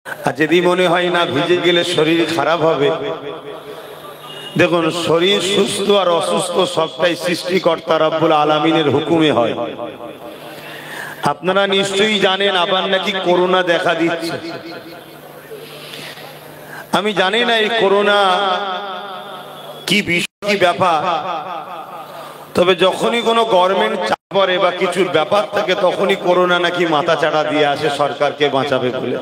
আর যদি মনে হয় না ভিজে গেলে শরীর খারাপ হবে, দেখুন শরীর সুস্থ আর অসুস্থ সবটাই সৃষ্টিকর্তা রব্বুল আলামিনের হুকুমে হয়। আপনারা নিশ্চয়ই জানেন আবার নাকি করোনা দেখা দিচ্ছে। আমি জানি না এই করোনা কি বিষয়, কি ব্যাপার, তবে যখনই কোনো গভর্নমেন্ট চাপ পড়ে বা কিছুর ব্যাপার থাকে তখনই করোনা নাকি মাথা চাড়া দিয়ে আসে সরকারকে বাঁচাবে বলে,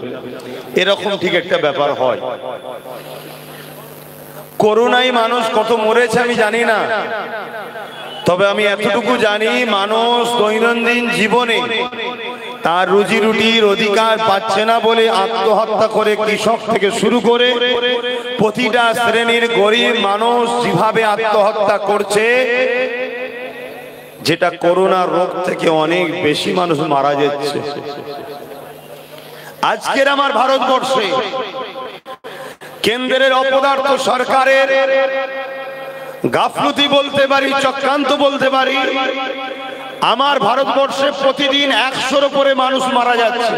এরকম ঠিক একটা ব্যাপার হয়। করোনায় মানুষ কত মরেছে আমি জানি না, তবে আমি এতটুকু জানি মানুষ দৈনন্দিন জীবনে তার রুজি রুটির অধিকার পাচ্ছে না বলে আত্মহত্যা করে, কৃষক থেকে শুরু করে প্রতিটা শ্রেণীর গরিব মানুষ যেভাবে আত্মহত্যা করছে, যেটা করোনা রোগ থেকে অনেক বেশি মানুষ মারা যাচ্ছে। আজকের আমার ভারতবর্ষে কেন্দ্রের অপদার্থ সরকারের গাফলতি বলতে পারি, চক্রান্ত বলতে পারি, আমার ভারতবর্ষে প্রতিদিন 100-র উপরে মানুষ মারা যাচ্ছে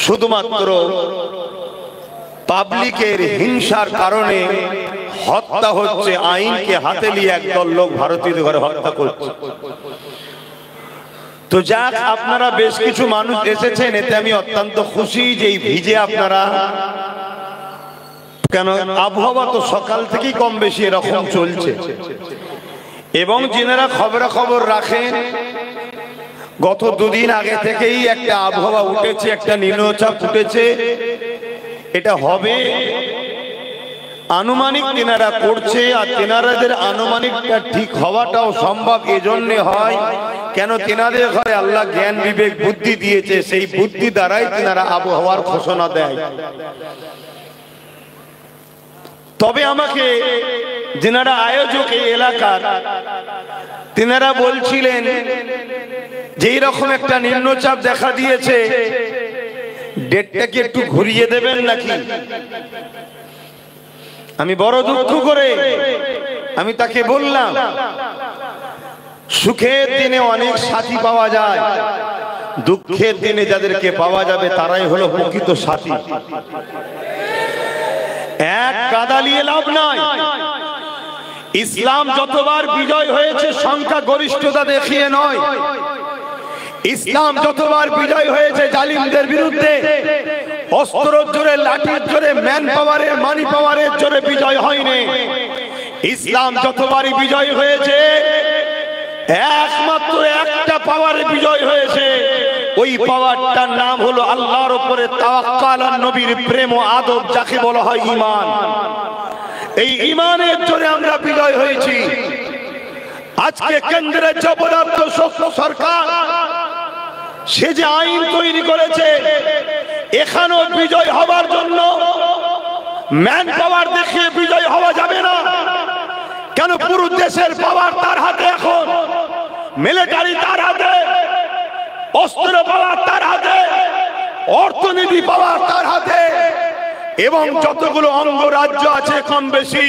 শুধুমাত্র পাবলিকের হিংসার কারণে। হত্যা হচ্ছে, আইনকে হাতে নিয়ে একদল লোক ভারতীয় ঘরে হত্যা করছে। তো যাক, আপনারা বেশ কিছু মানুষ এসেছেন, এতে আমি অত্যন্ত খুশি যে এই ভিজে আপনারা, কেন আবহাওয়া তো সকাল থেকেই কম বেশি এরকম চলছে, এবং যারা খবরাখবর রাখেন গত দুদিন আগে থেকেই একটা আবহাওয়া উঠেছে, একটা নিম্নচাপ উঠেছে, এটা হবে আনুমানিক তেনারা করছে। আর তেনারাদের আনুমানিকটা ঠিক হওয়াটাও সম্ভব এজন্য হয় কেন, তেনাদের ঘরে আল্লাহ জ্ঞান বিবেক বুদ্ধি দিয়েছে, সেই বুদ্ধি দ্বারাই তেনারা আবহাওয়ার ঘোষণা দেয়। তবে আমাকে যেনারা আয়োজক এই এলাকার, তেনারা বলছিলেন যে এইরকম একটা নিম্নচাপ দেখা দিয়েছে, ডেটটাকে একটু ঘুরিয়ে দেবেন নাকি। আমি বড় দুঃখ করে আমি তাকে বললাম, সুখের দিনে অনেক সাথী পাওয়া যায়, দুঃখের দিনে যাদেরকে পাওয়া যাবে তারাই হলো প্রকৃত সাথী। এক গাদা নিয়ে লাভ নাই। ইসলাম যতবার বিজয় হয়েছে সংখ্যা গরিষ্ঠতা দেখিয়ে নয়, ইসলাম যতবার বিজয় হয়েছে জালিমদের বিরুদ্ধে অস্ত্রের জোরে, লাঠির জোরে, ম্যান পাওয়ারে, মানি পাওয়ারের জোরে বিজয় হয়নি। ইসলাম যতবারই বিজয় হয়েছে একমাত্র একটা পাওয়ারে বিজয় হয়েছে, ওই পাওয়ারটার নাম হলো আল্লাহর উপরে তাওয়াক্কুল আর নবীর প্রেম ও আদব, যাকে বলা হয় ঈমান। এই ঈমানের জোরে আমরা বিজয় হয়েছি। আজকে কেন্দ্রের জবরদস্ত সরকার সে যে আইন তৈরি করেছে, এখানেও বিজয় হবার জন্য ম্যান পাওয়ার দেখিয়ে বিজয় হওয়া যাবে না। কেন, পুরো দেশের পাওয়ার তার হাতে, এখন মিলিটারি তার হাতে, অস্ত্র পাওয়ার তার হাতে, অর্থনীতি পাওয়ার তার হাতে, এবং যতগুলো অঙ্গরাজ্য আছে কম বেশি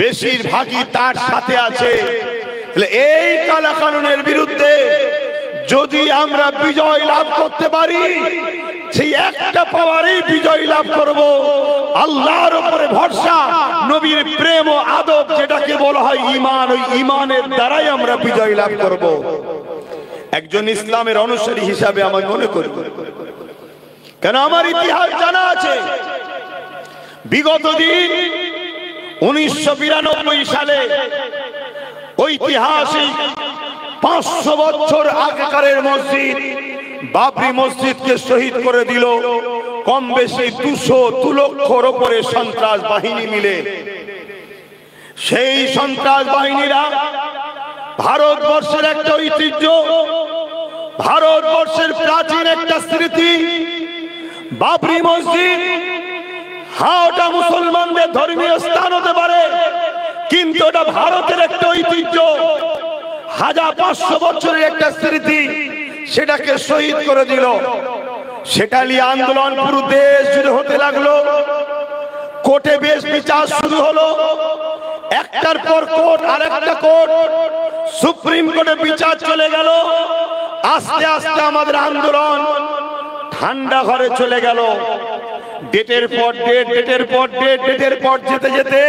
বেশিরভাগই তার সাথে আছে। এই কালাকানুনের বিরুদ্ধে যদি আমরা বিজয় লাভ করতে পারি, সেই একটা পাওয়ারই বিজয় লাভ করব, আল্লাহর উপরে ভরসা, নবীর প্রেম ও আদব, যেটাকে বলা হয় ঈমান, ওই ঈমানের দ্বারাই আমরা বিজয় লাভ করব। একজন ইসলামের অনুসারী হিসাবে আমি মনে করি, কেন আমার ইতিহাস জানা আছে। বিগত দিন 1992 সালে ঐতিহাসিক 500 বছর আগেকারের মসজিদ বাবরি মসজিদকে শহীদ করে দিল কম বেশি 200 লক্ষর উপরে সন্ত্রাস বাহিনী মিলে। সেই সন্ত্রাস বাহিনীরা ভারতবর্ষের একটা ঐতিহ্য, ভারতবর্ষের প্রাচীন একটা স্মৃতি বাবরি মসজিদ। হ্যাঁ, ওটা মুসলমানদের ধর্মীয় স্থান হতে পারে, কিন্তু ওটা ভারতের একটা ঐতিহ্য, 1500 বছরের একটা স্মৃতি, সেটাকে শহীদ করে দিল। সেটা নিয়ে আন্দোলন পুরো দেশ জুড়ে হতে লাগলো। কোর্টে বেশ বিচার শুরু হলো, একটার পর কোর্ট, আরেকটা কোর্ট, সুপ্রিম কোর্টে বিচার চলে গেল। আস্তে আস্তে আমাদের আন্দোলন ঠান্ডা ঘরে চলে গেল। ডেটের পর ডেট, ডেটের পর ডেট, ডেটের পর যেতে যেতে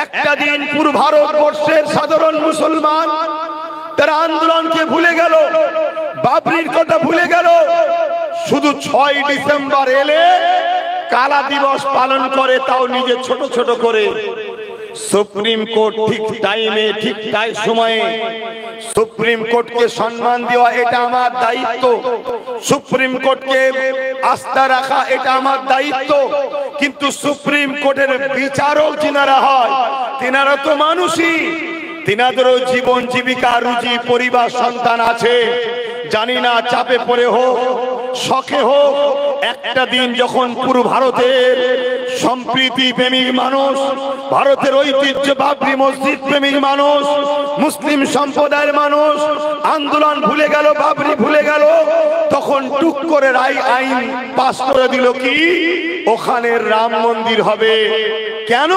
একটা দিন পুরো ভারতবর্ষের সাধারণ মুসলমান তারা আন্দোলনকে ভুলে গেল, বাবরির কথা ভুলে গেল। শুধু 6 ডিসেম্বর এলে কালা দিবস পালন করে, তাও নিজে ছোট ছোট করে। সুপ্রিম কোর্ট ঠিক টাইমে ঠিক সময়ে সুপ্রিম কোর্টকে সম্মান দেওয়া এটা আমার দায়িত্ব, সুপ্রিম কোর্টকে আস্থা রাখা এটা আমার দায়িত্ব। কিন্তু সুপ্রিম কোর্টের বিচারক যিনারা হয় তিনারা তো মানুষই, তিনাদেরও জীবন জীবিকা রুজি পরিবার সন্তান আছে। জানি না চাপে পড়ে হোক শখে হোক, একটা দিন যখন পুরো ভারতের সম্প্রীতি প্রেমিক মানুষ, ভারতের ঐতিহ্য বাবরি মসজিদ প্রেমিক মানুষ, মুসলিম সম্প্রদায়ের মানুষ আন্দোলন ভুলে গেল, বাবরি ভুলে গেল, তখন টুক করে আইন পাস করে দিল কি ওখানে রাম মন্দির হবে। কেন?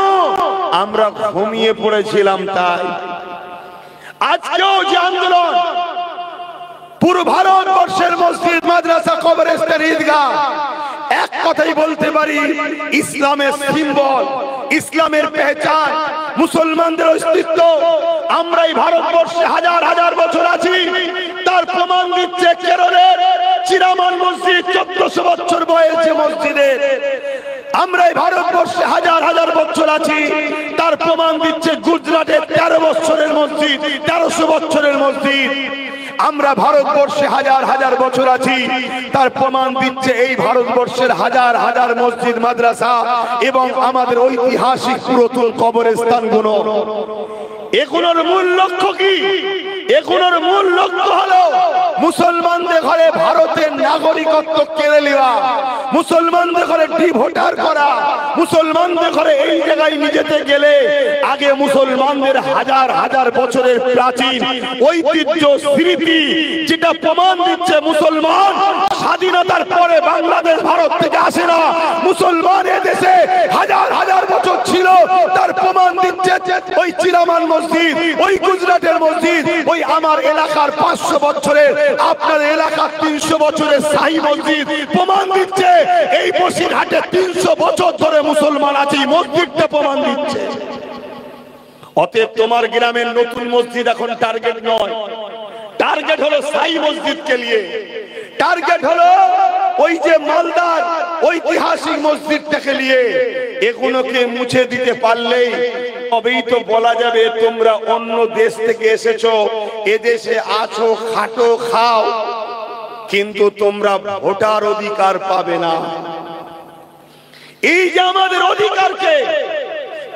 আমরা ঘুমিয়ে পড়েছিলাম তাই। আজকেও যে আন্দোলন পুরো ভারতবর্ষের মসজিদ মাদ্রাসা কবরস্থান ঈদগাহ, এক কথাই বলতে পারি ইসলামের সিম্বল, ইসলামের পেহচান, মুসলমানদের অস্তিত্ব। আমরা এই ভারতবর্ষে হাজার হাজার বছর আছি, তার প্রমাণ দিচ্ছে কেরলের চিরামান মসজিদ 1400 বছর বয়স যে মসজিদের। আমরা এই ভারতবর্ষে হাজার হাজার বছর আছি, তার প্রমাণ দিচ্ছে গুজরাটের 13 বছরের মসজিদ, 1300 বছরের মসজিদ। আমরা ভারতবর্ষে হাজার হাজার বছর আছি, তার প্রমাণ দিচ্ছে এই ভারতবর্ষের হাজার হাজার মসজিদ মাদ্রাসা এবং আমাদের ঐতিহাসিক পুরাতন কবরস্থানগুলো। এগুলোর মূল লক্ষ্য কি? এগুলোর মূল লক্ষ্য হলো মুসলমানদের ঘরে ভারতের নাগরিকত্ব কেড়ে নেওয়া, মুসলমানদের ঘরে ডিভোটার করা, মুসলমানদের ঘরে এই জায়গায় নিজেতে গেলে আগে মুসলমানদের হাজার হাজার বছরের প্রাচীন ঐতিহ্য স্মৃতি যেটা প্রমাণ দিচ্ছে মুসলমান স্বাধীনতার পরে বাংলাদেশ ভারত থেকে আসে না, মুসলমান এদেশে হাজার হাজার বছর ছিল, তার প্রমাণ দিচ্ছে ওই চিরামান মসজিদ, ওই গুজরাটের মসজিদ, ওই আমার এলাকার 500 বছরের, আপনার এলাকার 300 বছরের শাহী মসজিদ। প্রমাণ দিচ্ছে এই বসিরহাটে 300 বছর ধরে মুসলমান আছে, মসজিদটা প্রমাণ দিচ্ছে। অতএব তোমার গ্রামের নতুন মসজিদ এখন টার্গেট নয়, টার্গেট হলো শাহী মসজিদকে নিয়ে, টার্গেট হলো ওই যে মালদার ঐতিহাসিক মসজিদটাকে নিয়ে। এগুলোকে মুছে দিতে পারলেই তবেই তো বলা যাবে তোমরা অন্য দেশ থেকে এসেছো, এদেশে আছো, খাটো, খাও, কিন্তু তোমরা ভোটার অধিকার পাবে না। এই যে আমাদের অধিকারকে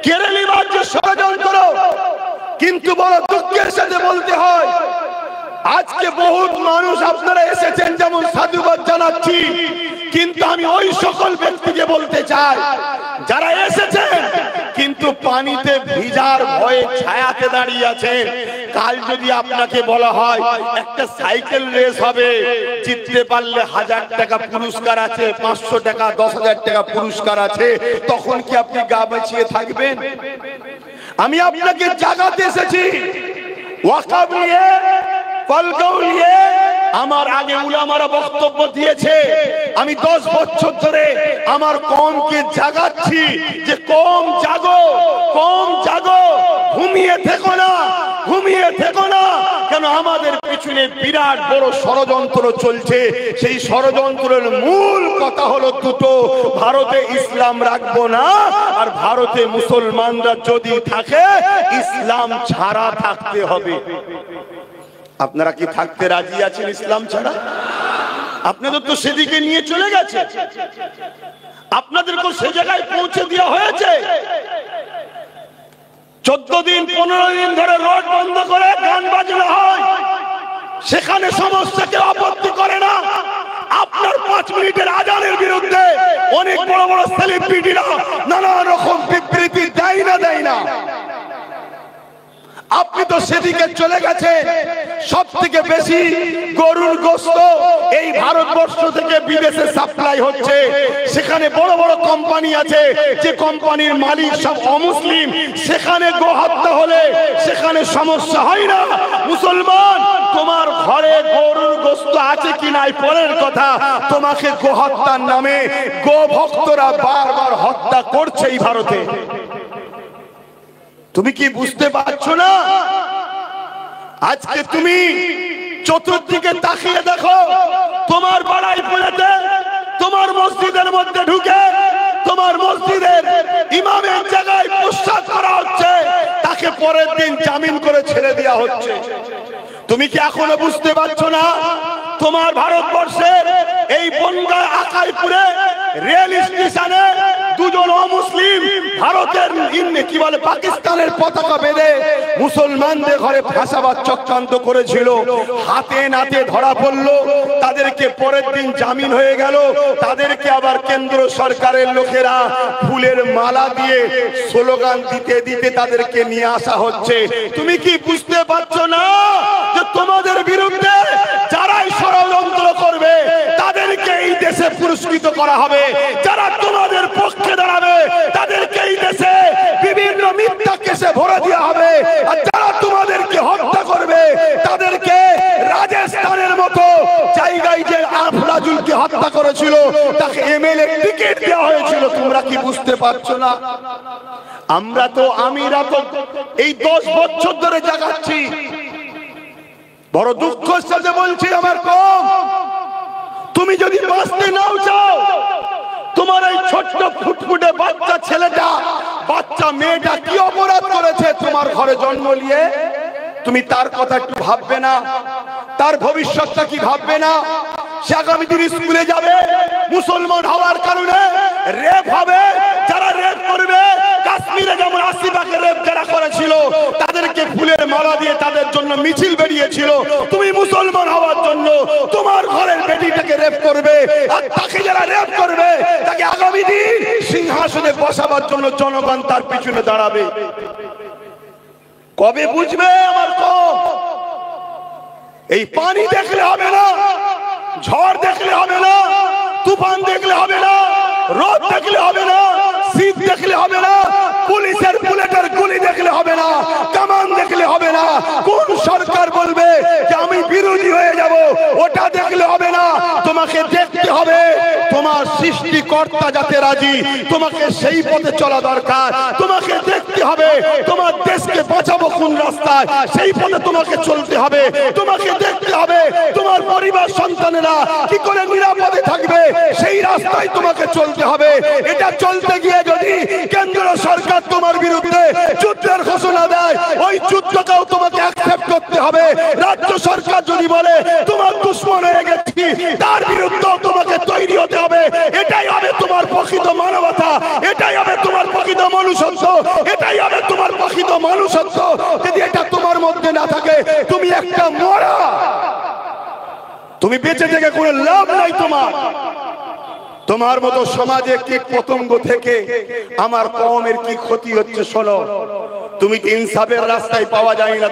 কেড়ে নেবার যে ষড়যন্ত্র, কিন্তু বড় দুঃখের সাথে বলতে হয় আজকে বহুত মানুষ আপনারা এসেছেন, যেমন সাধুবাদ জানাচ্ছি, কিন্তু আমি ওই সকল ব্যক্তিকে বলতে চাই যারা এসেছেন কিন্তু পানিতে ভিজার ভয়ে ছায়াতে দাঁড়িয়ে আছেন। কাল যদি আপনাকে বলা হয় একটা সাইকেল রেস হবে, জিততে পারলে 1000 টাকা পুরস্কার আছে, 500 টাকা, 10,000 টাকা পুরস্কার আছে, তখন কি আপনি গা বাঁচিয়ে থাকবেন? আমি আপনাকে জাগাতে এসেছি ওয়াকফ নিয়ে, ফলগাঁও নিয়ে। আমার আগে উলামারা বক্তব্য দিয়েছে, আমি 10 বছর ধরে আমার কওমকে জাগাচ্ছি যে কওম জাগো, কওম জাগো, ঘুমিয়ে থেকো না, ঘুমিয়ে থেকো না। কেন আমাদের পিছনে বিরাট বড় ষড়যন্ত্র চলছে। সেই ষড়যন্ত্রের মূল কথা হলো দুটো, ভারতে ইসলাম রাখবো না, আর ভারতে মুসলমানরা যদি থাকে ইসলাম ছাড়া থাকতে হবে। আপনারা কি থাকতে রাজি আছেন ইসলাম ছাড়া? আপনাদের তো সেদিকে নিয়ে চলে গেছে, আপনাদেরকে সে জায়গায় পৌঁছে দেওয়া হয়েছে। 14 দিন 15 দিন ধরে রোড বন্ধ করে গান বাজনা হয়, সেখানে সমস্যা কেউ আপত্তি করে না। আপনার 5 মিনিটের আজানের বিরুদ্ধে অনেক বড় বড় সেলিব্রিটিরা নানা রকম বিবৃতি দেয় না। আপনি তো সেদিকে চলে গেছে। সব থেকে বেশি গরুর গোশত এই ভারতবর্ষ থেকে বিদেশে সাপ্লাই হচ্ছে। সেখানে বড় বড় কোম্পানি আছে, যে কোম্পানির মালিক সব অমুসলিম। সেখানে গো হত্যা হলে সেখানে সমস্যা হয় না। মুসলমান তোমার ঘরে গরুর গোশত আছে কি নাই পরের কথা, তোমাকে গোহত্যার নামে গো ভক্তরা বারবার হত্যা করছে এই ভারতে। তুমি কি বুঝতে পারছো না? আজকে তুমি চতুর্দিকে তাকিয়ে দেখো, তোমার বাড়াইপুরেতে তোমার মসজিদের মধ্যে ঢুকে তোমার মসজিদের ইমামের জায়গায় প্রস্তাব করা হচ্ছে, তাকে পরের দিন জামিন করে ছেড়ে দেওয়া হচ্ছে। তুমি কি এখনো বুঝতে পারছো না? তোমার ভারতবর্ষের এই বনগাঁ আকাইপুরে রেল স্টেশনে দুজন অমুসলিম ভারতের কি বলে পাকিস্তানের পতাকা বেঁধে মুসলমানদের ঘরে ফাঁসাবার চক্রান্ত করেছিল, হাতে নাতে ধরা পড়লো, তাদেরকে পরের দিন জামিন হয়ে গেল। তাদেরকে আবার কেন্দ্র সরকারের লোকেরা ফুলের মালা দিয়ে স্লোগান দিতে দিতে তাদেরকে নিয়ে আসা হচ্ছে। তুমি কি বুঝতে পারছো না যে তোমাদের বিরুদ্ধে যারাই ষড়যন্ত্র করবে তাদেরকে এই দেশে পুরস্কৃত করা হবে, যারা তোমাদের পক্ষে দাঁড়াবে তাদেরকে এই দেশে বিভিন্ন মিথ্যা কেসে ভরে দেওয়া হবে, আর যারা তোমাদেরকে হত্যা করবে তাদেরকে রাজস্থানের মতো জায়গায় যে আফরাজুলকে হত্যা করেছিল তাকে এমএলএ টিকিট দেওয়া হয়েছিল। তোমরা কি বুঝতে পারছো না? আমরা তো এই 10 বছর ধরে জাগাচ্ছি। বড় দুঃখের সাথে বলছি আমার কম, তুমি যদি বাঁচতে নাও চাও, তোমার এই ছোট্ট ফুটফুটে বাচ্চা ছেলেটা বাচ্চা মেয়েটা কি অপরাধ করেছে তোমার ঘরে জন্ম নিয়ে, তুমি তার কথা একটু ভাববে না? তার ভবিষ্যৎটা কি ভাববে না? সে আগামী দিন স্কুলে যাবে, মুসলমান হওয়ার কারণে রেপ হবে, যারা রেপ করবে কাশ্মীরে যেমন আসিফাকে রেপ যারা করেছিল তাদেরকে ফুলের মালা দিয়ে তাদের জন্য মিছিল বেরিয়েছিল। তুমি মুসলমান হওয়ার জন্য তোমার ঘরের বেটিটাকে রেপ করবে, আর তাকে যারা রেপ করবে তাকে আগামী দিন সিংহাসনে বসাবার জন্য জনগণ তার পিছনে দাঁড়াবে। কবে বুঝবে আমার কম? এই পানি দেখলে হবে না, ঝড় দেখলে হবে না, তুফান দেখলে হবে না, রোদ দেখলে হবে না, শীত দেখলে হবে না, পুলিশের বুলেটের গুলি দেখলে হবে না, কামান দেখলে হবে না, কোন সরকার বলবে যে আমি বিরোধী হয়ে যাব ওটা দেখলে হবে না। তোমাকে দেখতে হবে তোমার সৃষ্টিকর্তা যাতে রাজি, তোমাকে সেই পথে চলা দরকার। তোমাকে দেখতে হবে তোমার দেশকে বাঁচাবো কোন রাস্তায়, সেই পথে তোমাকে চলতে হবে। তোমাকে দেখতে হবে তোমার পরিবার সন্তানেরা কি করে নিরাপদে থাকবে, সেই রাস্তায় তোমাকে চলতে হবে। এটা চলতে গিয়ে যদি কেন্দ্র সরকার তোমার বিরুদ্ধে যুদ্ধের ঘোষণা দেয়, ওই যুদ্ধটাও তোমাকে অ্যাকসেপ্ট করতে হবে। রাজ্য সরকার যদি বলে তোমার দুশমন হয়ে গেছি, তার বিরুদ্ধেও তোমাকে তৈরি হতে হবে। এটাই হবে তোমার প্রকৃত মানবতা, এটাই হবে তোমার প্রকৃত মনুষ্যত্ব, এটাই হবে তোমার প্রকৃত মানুষত্ব। যদি এটা তোমার মধ্যে না থাকে তুমি একটা মরা, তুমি বেঁচে থেকে কোনো লাভ নাই। তোমার মতো সমাজে কীট পতঙ্গ থেকে আমার কওমের কি ক্ষতি হচ্ছে শোনো। তুমি তো ইনসাফের রাস্তায় পাওয়া যায় না,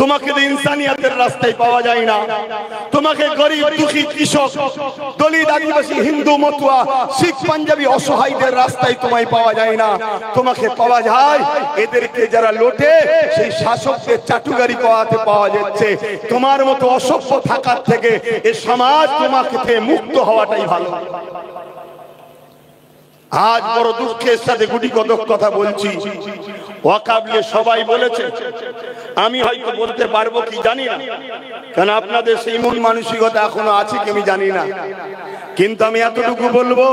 তোমাকে তো ইনসানিয়াতের রাস্তায় পাওয়া যায় না। তোমাকে গরিব দুঃখী কৃষক দলিত আদিবাসী হিন্দু মতুয়া শিখ পাঞ্জাবি অসহায়দের রাস্তায় তোমায় পাওয়া যায় না। তোমাকে পাওয়া যায় এদেরকে যারা লোটে সেই শাসকদের চাটুকারি পাওয়া যাচ্ছে। তোমার মতো অসভ্য থাকার থেকে এ সমাজ তোমাকে থেকে মুক্ত হওয়াটাই ভালো। আজ বড় দুঃখের সাথে গুটি কতক কথা বলছি। ওয়াকাব নিয়ে সবাই বলেছে, আমি হয়তো বলতে পারবো কি জানি না, কারণ আপনাদের সেই মন মানসিকতা এখনো আছে কি আমি জানি না। কিন্তু আমি এতটুকু বলবো,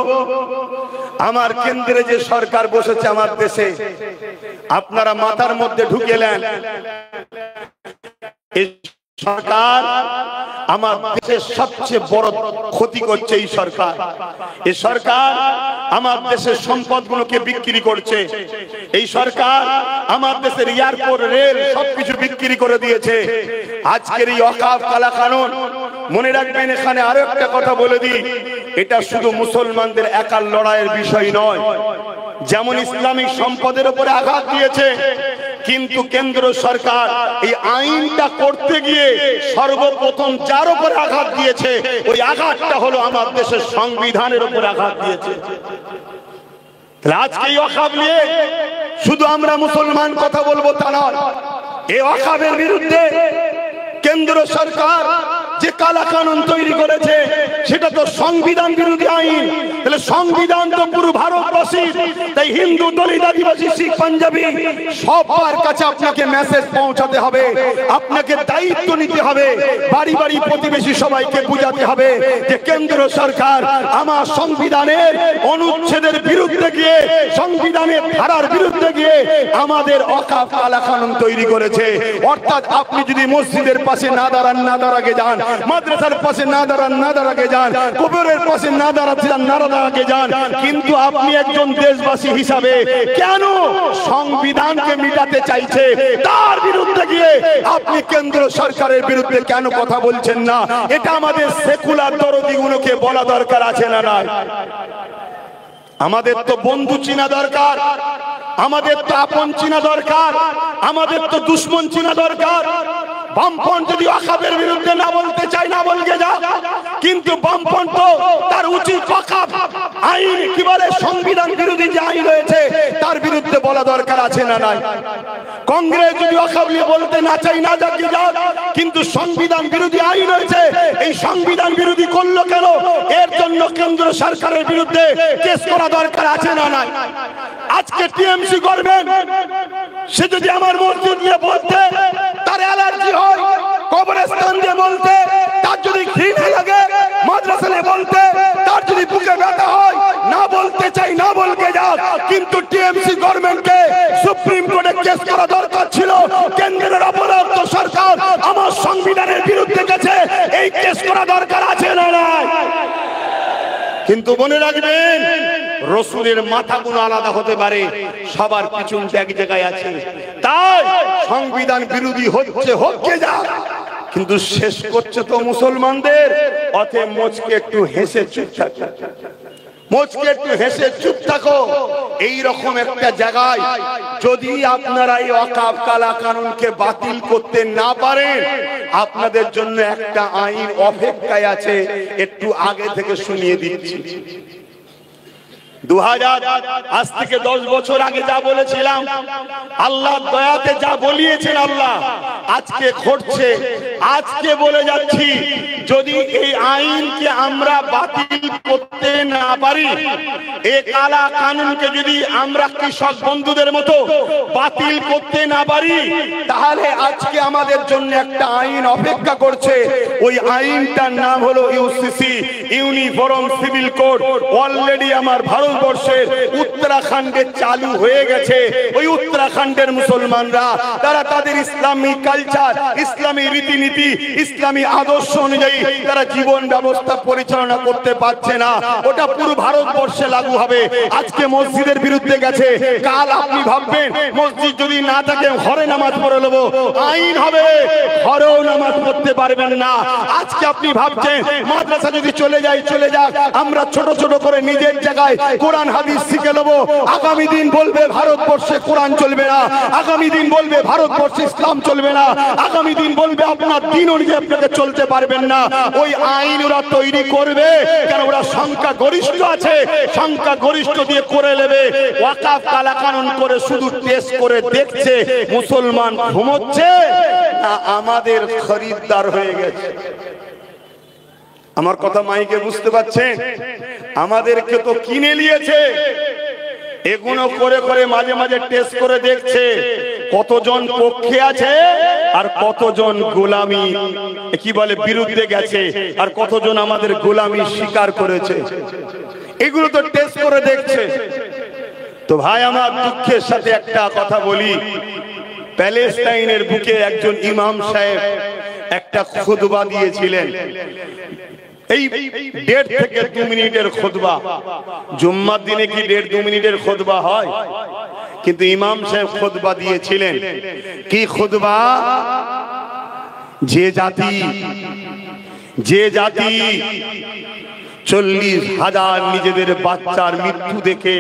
আমার কেন্দ্রে যে সরকার বসেছে আমার দেশে, আপনারা মাথার মধ্যে ঢুকেলেন এই সরকার আমার দেশের সবচেয়ে বড় ক্ষতি করছে। এই সরকার আমার দেশের সম্পদগুলোকে বিক্রি করছে। এই সরকার আমার দেশের এয়ারপোর্ট রেল সবকিছু বিক্রি করে দিয়েছে। আজকের এই ওয়াকফ কালা কানুন, মনে রাখবেন এখানে আরো একটা কথা বলে দিই, এটা শুধু মুসলমানদের একার লড়াইয়ের বিষয় নয়। যেমন ইসলামিক সম্পদের উপরে আঘাত দিয়েছে, কিন্তু কেন্দ্র সরকার এই আইনটা করতে গিয়ে সর্বপ্রথম যার উপরে আঘাত দিয়েছে ওই আঘাতটা হলো আমার দেশের সংবিধানের উপরে আঘাত দিয়েছে। আজকে এই ওয়াকফ নিয়ে শুধু আমরা মুসলমান কথা বলবো তা নয়, এই ওয়াকফের বিরুদ্ধে কেন্দ্র সরকার যে কালা কানুন তৈরি করেছে সেটা তো সংবিধান বিরোধী আইন। তাহলে সংবিধান তো পুরো ভারতবাসী, তাই হিন্দু, দলিত, আদিবাসী, শিখ, পাঞ্জাবি সবার কাছে আপনাকে মেসেজ পৌঁছাতে হবে, আপনাকে দায়িত্ব নিতে হবে, বাড়ি বাড়ি প্রতিবেশী সবাইকে বুঝাতে হবে যে কেন্দ্র সরকার আমার সংবিধানের অনুচ্ছেদের বিরুদ্ধে গিয়ে, সংবিধানের ধারার বিরুদ্ধে গিয়ে আমাদের অকাফ কালা কানুন তৈরি করেছে। অর্থাৎ আপনি যদি মসজিদের পাশে না দাঁড়ান, না দাঁড়াকে যান, মাদ্রাসার পাশে না দাঁড়ান, না দাঁড়াকে যান, কবরের পাশে না দাঁড়াতে যান, না দাঁড়াকে যান, কিন্তু আপনি একজন দেশবাসী হিসাবে কেন সংবিধানকে মিটাতে চাইছে তার বিরুদ্ধে গিয়ে আপনি কেন্দ্র সরকারের বিরুদ্ধে কেন কথা বলছেন না? এটা আমাদের সেকুলার দরদিগুলোকে বলা দরকার আছে না নাই? আমাদের তো বন্ধু চিনা দরকার, আমাদের তো আপন চিনা দরকার, আমাদের তো দুশ্মন চিনা দরকার। বামপন্থ যদি ওয়াকাফের বিরুদ্ধে না বলতে চায়, না বলকে যা, কিন্তু বামপন্থ তার উচিত ওয়াকাফ আইন কি বলে সংবিধান বিরোধী যে আইন রয়েছে তার বিরুদ্ধে বলা দরকার আছে না নাই? কংগ্রেস যদি ওয়াকাফ নিয়ে বলতে না চাই, না যাকে যা, কিন্তু সংবিধান বিরোধী আইন রয়েছে, এই সংবিধান বিরোধী করলো কেন? এর জন্য কেন্দ্র সরকারের বিরুদ্ধে কেস করা দরকার আছে না নাই? আজকে টিএমসি গভর্নমেন্ট সে যদি আমার মসজিদ নিয়ে বলতে তার অ্যালার্জি হয়, কবরস্থান দিয়ে বলতে তার যদি ঘৃণা লাগে, মাদ্রাসা নিয়ে বলতে তার যদি বুকে ব্যথা হয়, না বলতে চাই, না বলকে যাক, কিন্তু টিএমসি গভর্নমেন্টকে সুপ্রিম কোর্টে কেস করা দরকার ছিল। কেন্দ্রের অপরাধ সরকার আমার সংবিধানের বিরুদ্ধে গেছে, এই কেস করা দরকার আছে না নাই? কিন্তু মনে রাখবেন, রসুলের মাথাগুলো আলাদা হতে পারে, সবার পিছনটা এক জায়গায় আছে। তাই সংবিধান বিরোধী হচ্ছে, হচ্ছে যা, কিন্তু শেষ করছে তো মুসলমানদের। অতএব মোচকে একটু হেসে চুপ থাকো, মোচকে একটু হেসে চুপ থাকো। এইরকম একটা জায়গায় যদি আপনারা এই ওয়াকাফ কালা কানুনকে বাতিল করতে না পারেন, আপনাদের জন্য একটা আইন অপেক্ষায় আছে। একটু আগে থেকে শুনিয়ে দিচ্ছি। 2000 আজ থেকে 10 বছর আগে যা বলেছিলাম, আল্লাহ দয়াতে যা বলিয়েছেন আল্লাহ আজকে ঘটছে। আজকে বলে যাচ্ছি, যদি এই আইনকে আমরা বাতিল করতে না পারি, এই কালা কানুনকে যদি আমরা কৃষক বন্ধুদের মতো বাতিল করতে না পারি, তাহলে আজকে আমাদের জন্য একটা আইন অপেক্ষা করছে। ওই আইনটার নাম হলো UCC, uniform civil code. Already আমার ভারতবর্ষের উত্তরাখণ্ডে চালু হয়ে গেছে। ওই উত্তরাখণ্ডের মুসলমানরা তারা তাদের ইসলামী কালচার, ইসলামী রীতিনীতি, ইসলামী আদর্শ অনুযায়ী তারা জীবন ব্যবস্থা পরিচালনা করতে পারছে না। ওটা পুরো ভারতবর্ষে লাগু হবে। আজকে মসজিদের বিরুদ্ধে গেছে, কাল আপনি ভাববেন মসজিদ যদি না থাকে ঘরে নামাজ পড়ে নেবো, আইন হবে ঘরেও নামাজ পড়তে পারবেন না। আজকে আপনি ভাবছেন মাদ্রাসা যদি চলে যায়, চলে যাক, আমরা ছোট ছোট করে নিজের জায়গায় কোরআন হাদিস শিখে নেবো। আগামী দিন বলবে ভারতবর্ষে কোরআন চলবে না, আগামী দিন বলবে ভারতবর্ষে ইসলাম চলবে না, আগামী দিন বলবে আপনার দিন অনুযায়ী আপনাকে চলতে পারবেন না। ওই আইন ওরা তৈরি করবে, কেন ওরা সংখ্যা গরিষ্ঠ আছে, সংখ্যা গরিষ্ঠ দিয়ে করে নেবে। ওয়াকাফ কালা কানুন করে শুধু টেস্ট করে দেখছে মুসলমান ঘুমোচ্ছে না আমাদের খরিদ্দার হয়ে গেছে। আমার কথা মাইকে বুঝতে পাচ্ছেন? আমাদেরকে তো কিনে নিয়েছে। এগুলো করে করে মাঝে মাঝে টেস্ট করে দেখছে কতজন পক্ষে আছে আর কতজন গোলামি কি বলে বিরুদ্ধে গেছে, আর কতজন আমাদের গোলামি স্বীকার করেছে। এগুলো তো টেস্ট করে দেখছে। তো ভাই আমার দুঃখের সাথে একটা কথা বলি, প্যালেস্টাইনের বুকে একজন ইমাম সাহেব একটা খুতবা দিয়েছিলেন। এই 1.5 থেকে 2 মিনিটের খুতবা। জুম্মার দিনে কি 1.5-2 মিনিটের খুতবা হয়? কিন্তু ইমাম সাহেব খুতবা দিয়েছিলেন। কি খুতবা? যে জাতি 40,000 নিজেদের বাচ্চার মৃত্যু দেখে,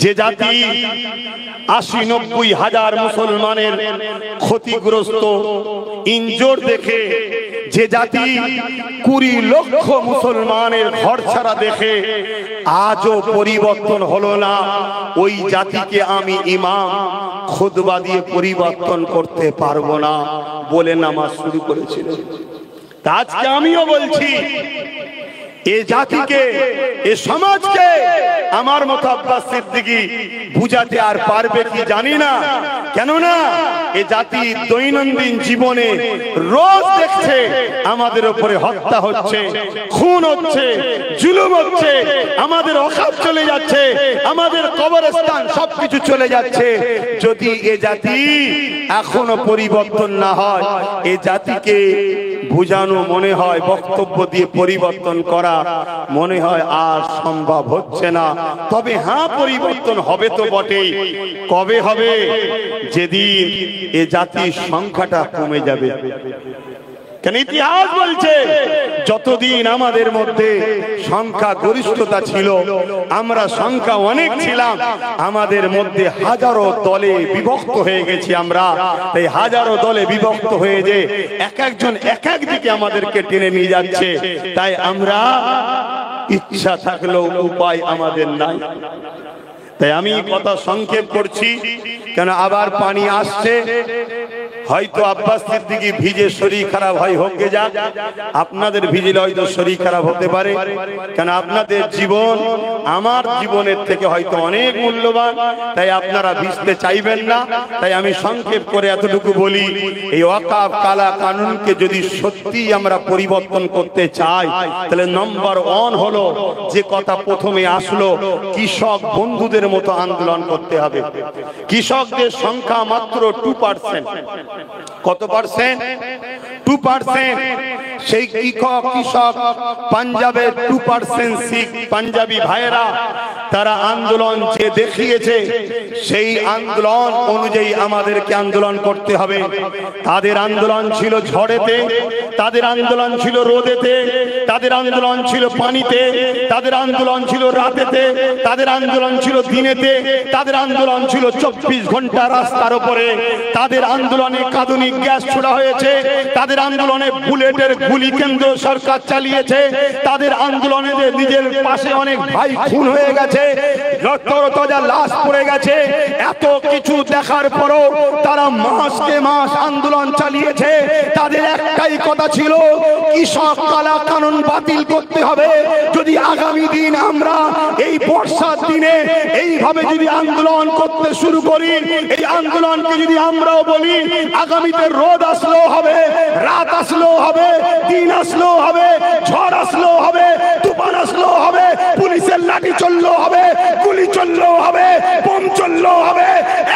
যে জাতি 80-90 হাজার মুসলমানের ক্ষতিগ্রস্ত ইনজোর দেখে, যে জাতি 20 লক্ষ মুসলমানের ঘর ছাড়া দেখে আজও পরিবর্তন হলো না, ওই জাতিকে আমি ইমাম খুতবা দিয়ে পরিবর্তন করতে পারবো না বলে নামাজ শুরু করেছিলেন। আজকে আমিও বলছি, এ জাতিকে, এ সমাজকে আমার মতো আব্বাস সিদ্দিকী বুঝাতে আর পারবে কি জানি না। কেননা এ জাতি দৈনন্দিন জীবনে রোজ দেখছে আমাদের উপরে হত্যা হচ্ছে, খুন হচ্ছে, জুলুম হচ্ছে, আমাদের ওয়াকফ চলে যাচ্ছে, আমাদের কবরস্থান সবকিছু চলে যাচ্ছে। যদি এ জাতি এখনো পরিবর্তন না হয়, এ জাতিকে বুঝানো মনে হয়, বক্তব্য দিয়ে পরিবর্তন করা মনে হয় আর সম্ভব হচ্ছে না। তবে হ্যাঁ, পরিবর্তন হবে তো বটেই। কবে হবে? যেদিন এ জাতির সংখ্যাটা কমে যাবে। কেন ইতিহাস বলছে যতদিন আমাদের মধ্যে সংখ্যা গরিষ্ঠতা ছিল, আমরা সংখ্যা অনেক ছিলাম, আমাদের মধ্যে হাজারো দলে বিভক্ত হয়ে গেছি আমরা। এই হাজারো দলে বিভক্ত হয়ে যে এক একজন এক এক দিকে আমাদেরকে টেনে নিয়ে যাচ্ছে। তাই আমরা ইচ্ছা থাকলেও উপায় আমাদের নাই। তাই আমি কথা সংক্ষেপ করছি, কেন আবার পানি আসছে। হয়তো আব্বাস সিদ্দিকী ভিজে শরীর খারাপ হয়, হোক গে যাক। আপনাদের ভিজলে হয়তো শরীর খারাপ হতে পারে, কেন আপনাদের জীবন আমার জীবনের থেকে হয়তো অনেক মূল্যবান। তাই আপনারা ভিজতে চাইবেন না। তাই আমি সংক্ষেপ করে এতটুকু বলি, এই ওয়াকফ কালা কানুনকে যদি সত্যি আমরা পরিবর্তন করতে চাই, তাহলে নম্বর 1 হলো যে কথা প্রথমে আসলো, কৃষক বন্ধুদের মতো আন্দোলন করতে হবে। কৃষকদের সংখ্যা মাত্র 2%। কত পার্সেন্ট? 2%। সেই কৃষক পাঞ্জাবের 2% শিখ পাঞ্জাবি ভাইয়েরা তারা আন্দোলন যে দেখিয়েছে, সেই আন্দোলন অনুযায়ী আমাদেরকে আন্দোলন করতে হবে। তাদের আন্দোলন ছিল ঝড়েতে, তাদের আন্দোলন ছিল রোদেতে, তাদের আন্দোলন ছিল পানিতে, তাদের আন্দোলন ছিল রাতেতে, তাদের আন্দোলন ছিল দিনেতে, তাদের আন্দোলন ছিল 24 ঘন্টা রাস্তার উপরে। তাদের আন্দোলনে কাঁদুনি গ্যাস ছোড়া হয়েছে, তাদের আন্দোলনে বুলেটের গুলি কেন্দ্র সরকার চালিয়েছে, তাদের আন্দোলনে নিজের পাশে অনেক ভাই খুন হয়ে গেছে, রক্তরতজা লাশ পড়ে গেছে। এত কিছু দেখার পরও তারা মাসকে মাস আন্দোলন চালিয়েছে। তাদের একটাই কথা ছিল, কৃষক কালা কানুন বাতিল করতে হবে। যদি আগামী দিন আমরা এই বর্ষার দিনে এইভাবে যদি আন্দোলন করতে শুরু করি, এই আন্দোলনকে যদি আমরাও বলি, আগামীতে রোদ আসলেও হবে, রাত আসলেও হবে, দিন আসলেও হবে, ঝড় আসলেও হবে, তুফান আসলেও হবে, পুলিশের লাঠি চললেও হবে, গুলি চললেও হবে, বোম চললেও হবে।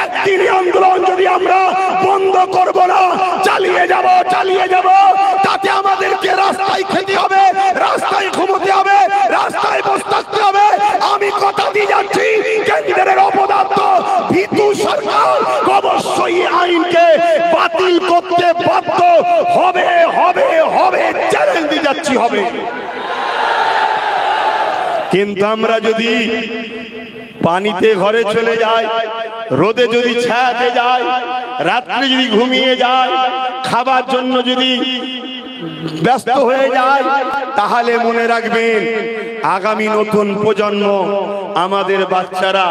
একদিনই আন্দোলন যদি আমরা বন্ধ করব না, চালিয়ে যাব চালিয়ে যাব, তাতে আমাদেরকে রাস্তায় খেতে হবে, রাস্তায় ঘুমোতে হবে, রাস্তায় বসে থাকতে হবে। আমি কথা দিয়ে যাচ্ছি, কেন্দ্রের অপদার্থ ভীতু সরকার অবশ্যই আইনকে বাতিল করতে বাধ্য হবে হবে হবে। চ্যালেঞ্জ দিয়ে যাচ্ছি, হবে। কিন্তু আমরা যদি পানিতে ঘরে চলে যাই, রোদে যদি ছায়াতে যাই, রাত্রে যদি ঘুমিয়ে যায়, খাবার জন্য যদি ব্যস্ত হয়ে যায়, তাহলে মনে রাখবেন আগামী নতুন প্রজন্ম, আমাদের বাচ্চারা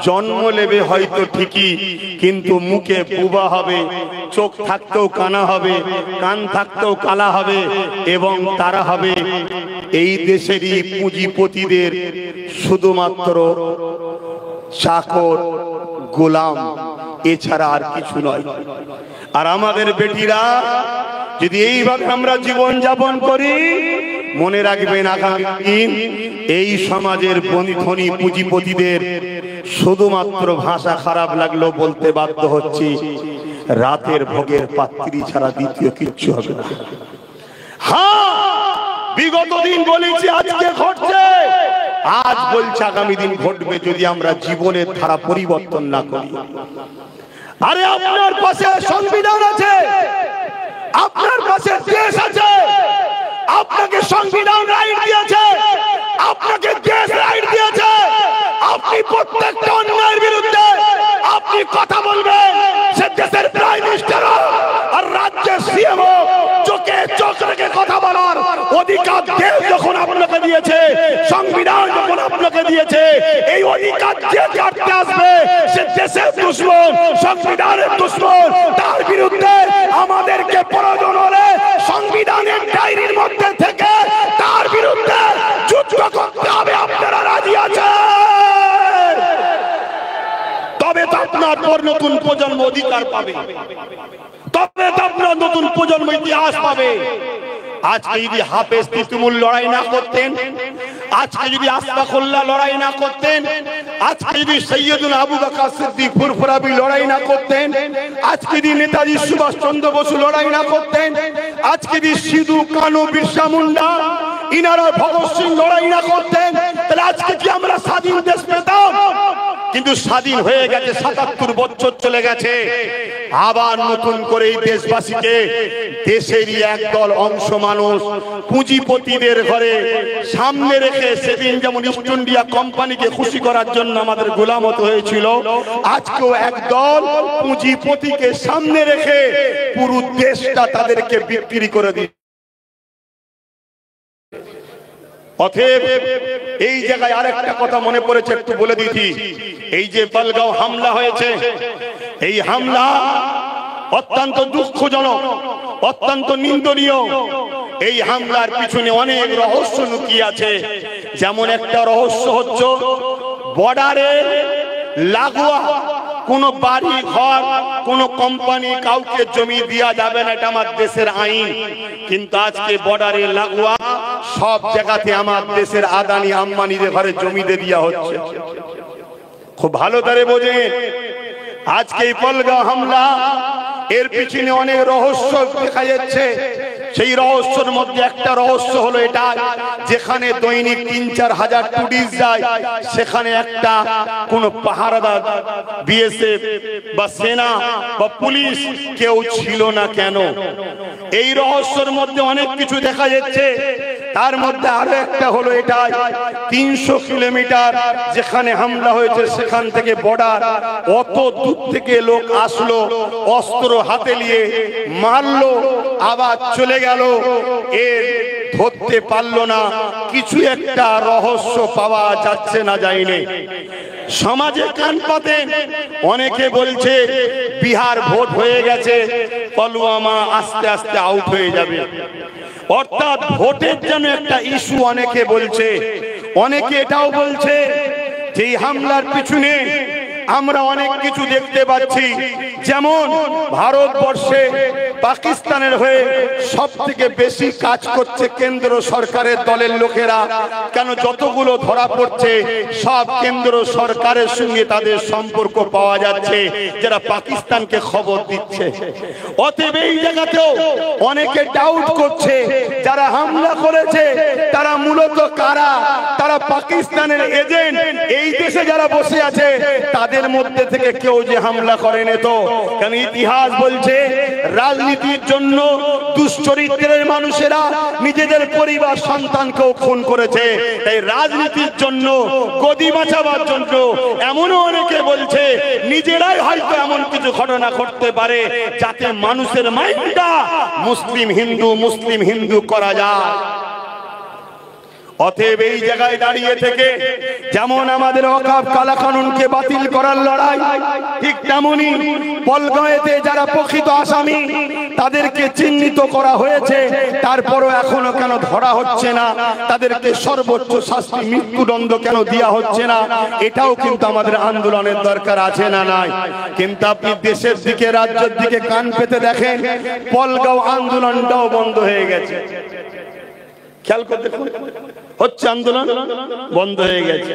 জন্ম নেবে হয়তো ঠিকই, কিন্তু মুখে বুবা হবে, চোখ থাকতেও কানা হবে, কান থাকতেও কালা হবে, এবং তারা হবে এই দেশেরই পুঁজিপতিদের শুধুমাত্র চাকর, গোলাম, এছাড়া আর কিছু নয়। আর আমাদের বেটিরা যদি এইভাবে আমরা জীবন যাপন করি, মনে রাখবেন আগামী দিন এই সমাজের ধনী পুঁজিপতিদের শুধুমাত্র ভাষা খারাপ লাগলেও বলতে বাধ্য হচ্ছি, রাতের ভোগের পাত্রী ছাড়া দ্বিতীয় কিচ্ছু হবে না। হ্যাঁ, বিগত দিন বলেছি, আজকে ঘটছে, আজ বলছে আগামী দিন ঘটবে যদি আমরা জীবনের ধারা পরিবর্তন না করি। আরে আপনার পাশে সংবিধান আছে, আপনার পাশে দেশ আছে, আপনাকে সংবিধান রাইট দিয়েছে, আপনাকে দেশ রাইট দিয়েছে। আপনি প্রত্যেকটা অন্যায়ের বিরুদ্ধে আপনি কথা বলবেন। সে দেশের প্রাইম মিনিস্টার আর রাজ্যের সিএম, চোখে চোখ রেখে কথা বলার অধিকার দেশ যখন আপনাকে দিয়েছে, সংবিধান যখন আপনাকে দিয়েছে। এই অধিকার যে কাটতে আসবে সে দেশের দুশমন, সংবিধানের দুশমন। তার বিরুদ্ধে আমাদেরকে প্রয়োজন হলে সংবিধানের ডায়েরির মধ্যে থেকে তার বিরুদ্ধে যুদ্ধ করতে হবে। আপনারা রাজি আছেন? তবে তো আপনার পর নতুন প্রজন্ম অধিকার পাবে, তবে তো আপনার নতুন প্রজন্ম ইতিহাস পাবে। আজকে যদি হাফেজ তিতুমুল লড়াই না করতেন, আজকে যদি আশফাকুল্লাহ লড়াই না করতেন, আজকে যদি সৈয়দুল আবু বকর সিদ্দিক ফুরফুরাবি লড়াই না করতেন, আজকে যদি নেতাজি সুভাষ চন্দ্র বসু লড়াই না করতেন, আজকে যদি সিধু কানু বিরসা মুন্ডা ইনারা ভগৎ সিং লড়াই না করতেন, তাহলে আজকে কি আমরা স্বাধীন দেশ পেতাম? কিন্তু স্বাধীন হয়ে গেছে, ৭৭ বছর চলে গেছে। আবার নতুন করে এই দেশবাসীকে দেশেরই একদল অংশ মানুষ পুঁজিপতিদের ঘরে সামনে রেখে, সেদিন যেমন ইস্ট ইন্ডিয়া কোম্পানিকে খুশি করার জন্য আমাদের গোলামত হয়েছিল, আজকেও একদল পুঁজিপতিকে সামনে রেখে পুরো দেশটা তাদেরকে বিক্রি করে দিচ্ছে। অতএব এই জায়গায় আরেকটা কথা মনে পড়েছে, একটু বলে দিচ্ছি। এই যে পালগাঁও হামলা হয়েছে, এই হামলা অত্যন্ত দুঃখজনক, অত্যন্ত নিন্দনীয়। এই হামলার পিছনে অনেক রহস্য লুকিয়ে আছে। যেমন একটা রহস্য হচ্ছে বর্ডারে লাগোয়া কোন বাড়ি ঘর, কোন কোম্পানি কাউকে জমি দেওয়া যাবে না, এটা আমার দেশের আইন। কিন্তু আজকে বর্ডারে লাগোয়া সব জায়গাতে আমার দেশের আদানি আম্বানিদের ঘরে জমি দিয়ে দেওয়া হচ্ছে। খুব ভালো করে বোঝেন, আজকে এই পালগাঁও হামলা এর পিছনে অনেক রহস্য দেখা যাচ্ছে। সেই রহস্যের মধ্যে একটা রহস্য হলো এটা, যেখানে দৈনিক ৩-৪ হাজার টুরিস্ট যায়, সেখানে একটা কোন পাহারাদার বিএসএফ বা সেনা বা পুলিশ কেউ ছিল না কেন? এই রহস্যের মধ্যে অনেক কিছু দেখা যাচ্ছে। তার মধ্যে আরো একটা হলো এটা, ৩০০ কিলোমিটার যেখানে হামলা হয়েছে সেখান থেকে বর্ডার, অত দূর থেকে লোক আসলো, অস্ত্র হাতে নিয়ে মারলো, আবার চলে গেল, এর ধরতে পারলো না। কিছু একটা রহস্য পাওয়া যাচ্ছে না, যায়নি। সমাজে কান পাতেন, অনেকে বলছে বিহার ভোট হয়ে গেছে, পুলওয়ামা আস্তে আস্তে আউট হয়ে যাবে। অর্থাৎ ভোটের জন্য একটা ইস্যু অনেকে বলছে। অনেকে এটাও বলছে যে এই হামলার পিছনে আমরা অনেক কিছু দেখতে পাচ্ছি। যেমন ভারতবর্ষে পাকিস্তানের হয়ে সব থেকে বেশি কাজ করছে কেন্দ্র সরকারের দলের লোকেরা। কেন? যতগুলো ধরা পড়ছে সব কেন্দ্র সরকারের সঙ্গে তাদের সম্পর্ক পাওয়া যাচ্ছে, যারা পাকিস্তানকে খবর দিচ্ছে। অতএব এই জায়গাতেও অনেকে ডাউট করছে যারা হামলা করেছে তারা মূলত কারা? তারা পাকিস্তানের এজেন্ট। এই দেশে যারা বসে আছে তাদের মধ্যে থেকে কেউ যে হামলা করেনি তো। কারণ ইতিহাস বলছে রাজনীতির জন্য দুশ্চরিত্রের মানুষেরা নিজেদের পরিবার সন্তানকেও খুন করেছে। তাই রাজনীতির জন্য, গদি বাঁচাবার জন্য এমনও অনেকে বলছে নিজেরাই হয়তো এমন কিছু ঘটনা ঘটতে পারে যাতে মানুষের মাইন্ডটা মুসলিম হিন্দু মুসলিম হিন্দু করা যায়। অতএব এই জায়গায় দাঁড়িয়ে থেকে যেমন আমাদের ওয়াকফ কালা কানুনকে বাতিল করার লড়াই, ঠিক তেমনি পলগাঁওতে যারা প্রকৃত আসামি তাদেরকে চিহ্নিত করা হয়েছে, তারপরও এখনো কেন ধরা হচ্ছে না? তাদেরকে সর্বোচ্চ শাস্তি মৃত্যুদণ্ড কেন দেওয়া হচ্ছে না? এটাও কিন্তু আমাদের আন্দোলনের দরকার আছে না নাই? কিন্তু আপনি দেশের দিকে, রাজ্যের দিকে কান পেতে দেখেন, পলগাঁও আন্দোলনটাও বন্ধ হয়ে গেছে। খেয়াল করতে হচ্ছে, আন্দোলন বন্ধ হয়ে গেছে।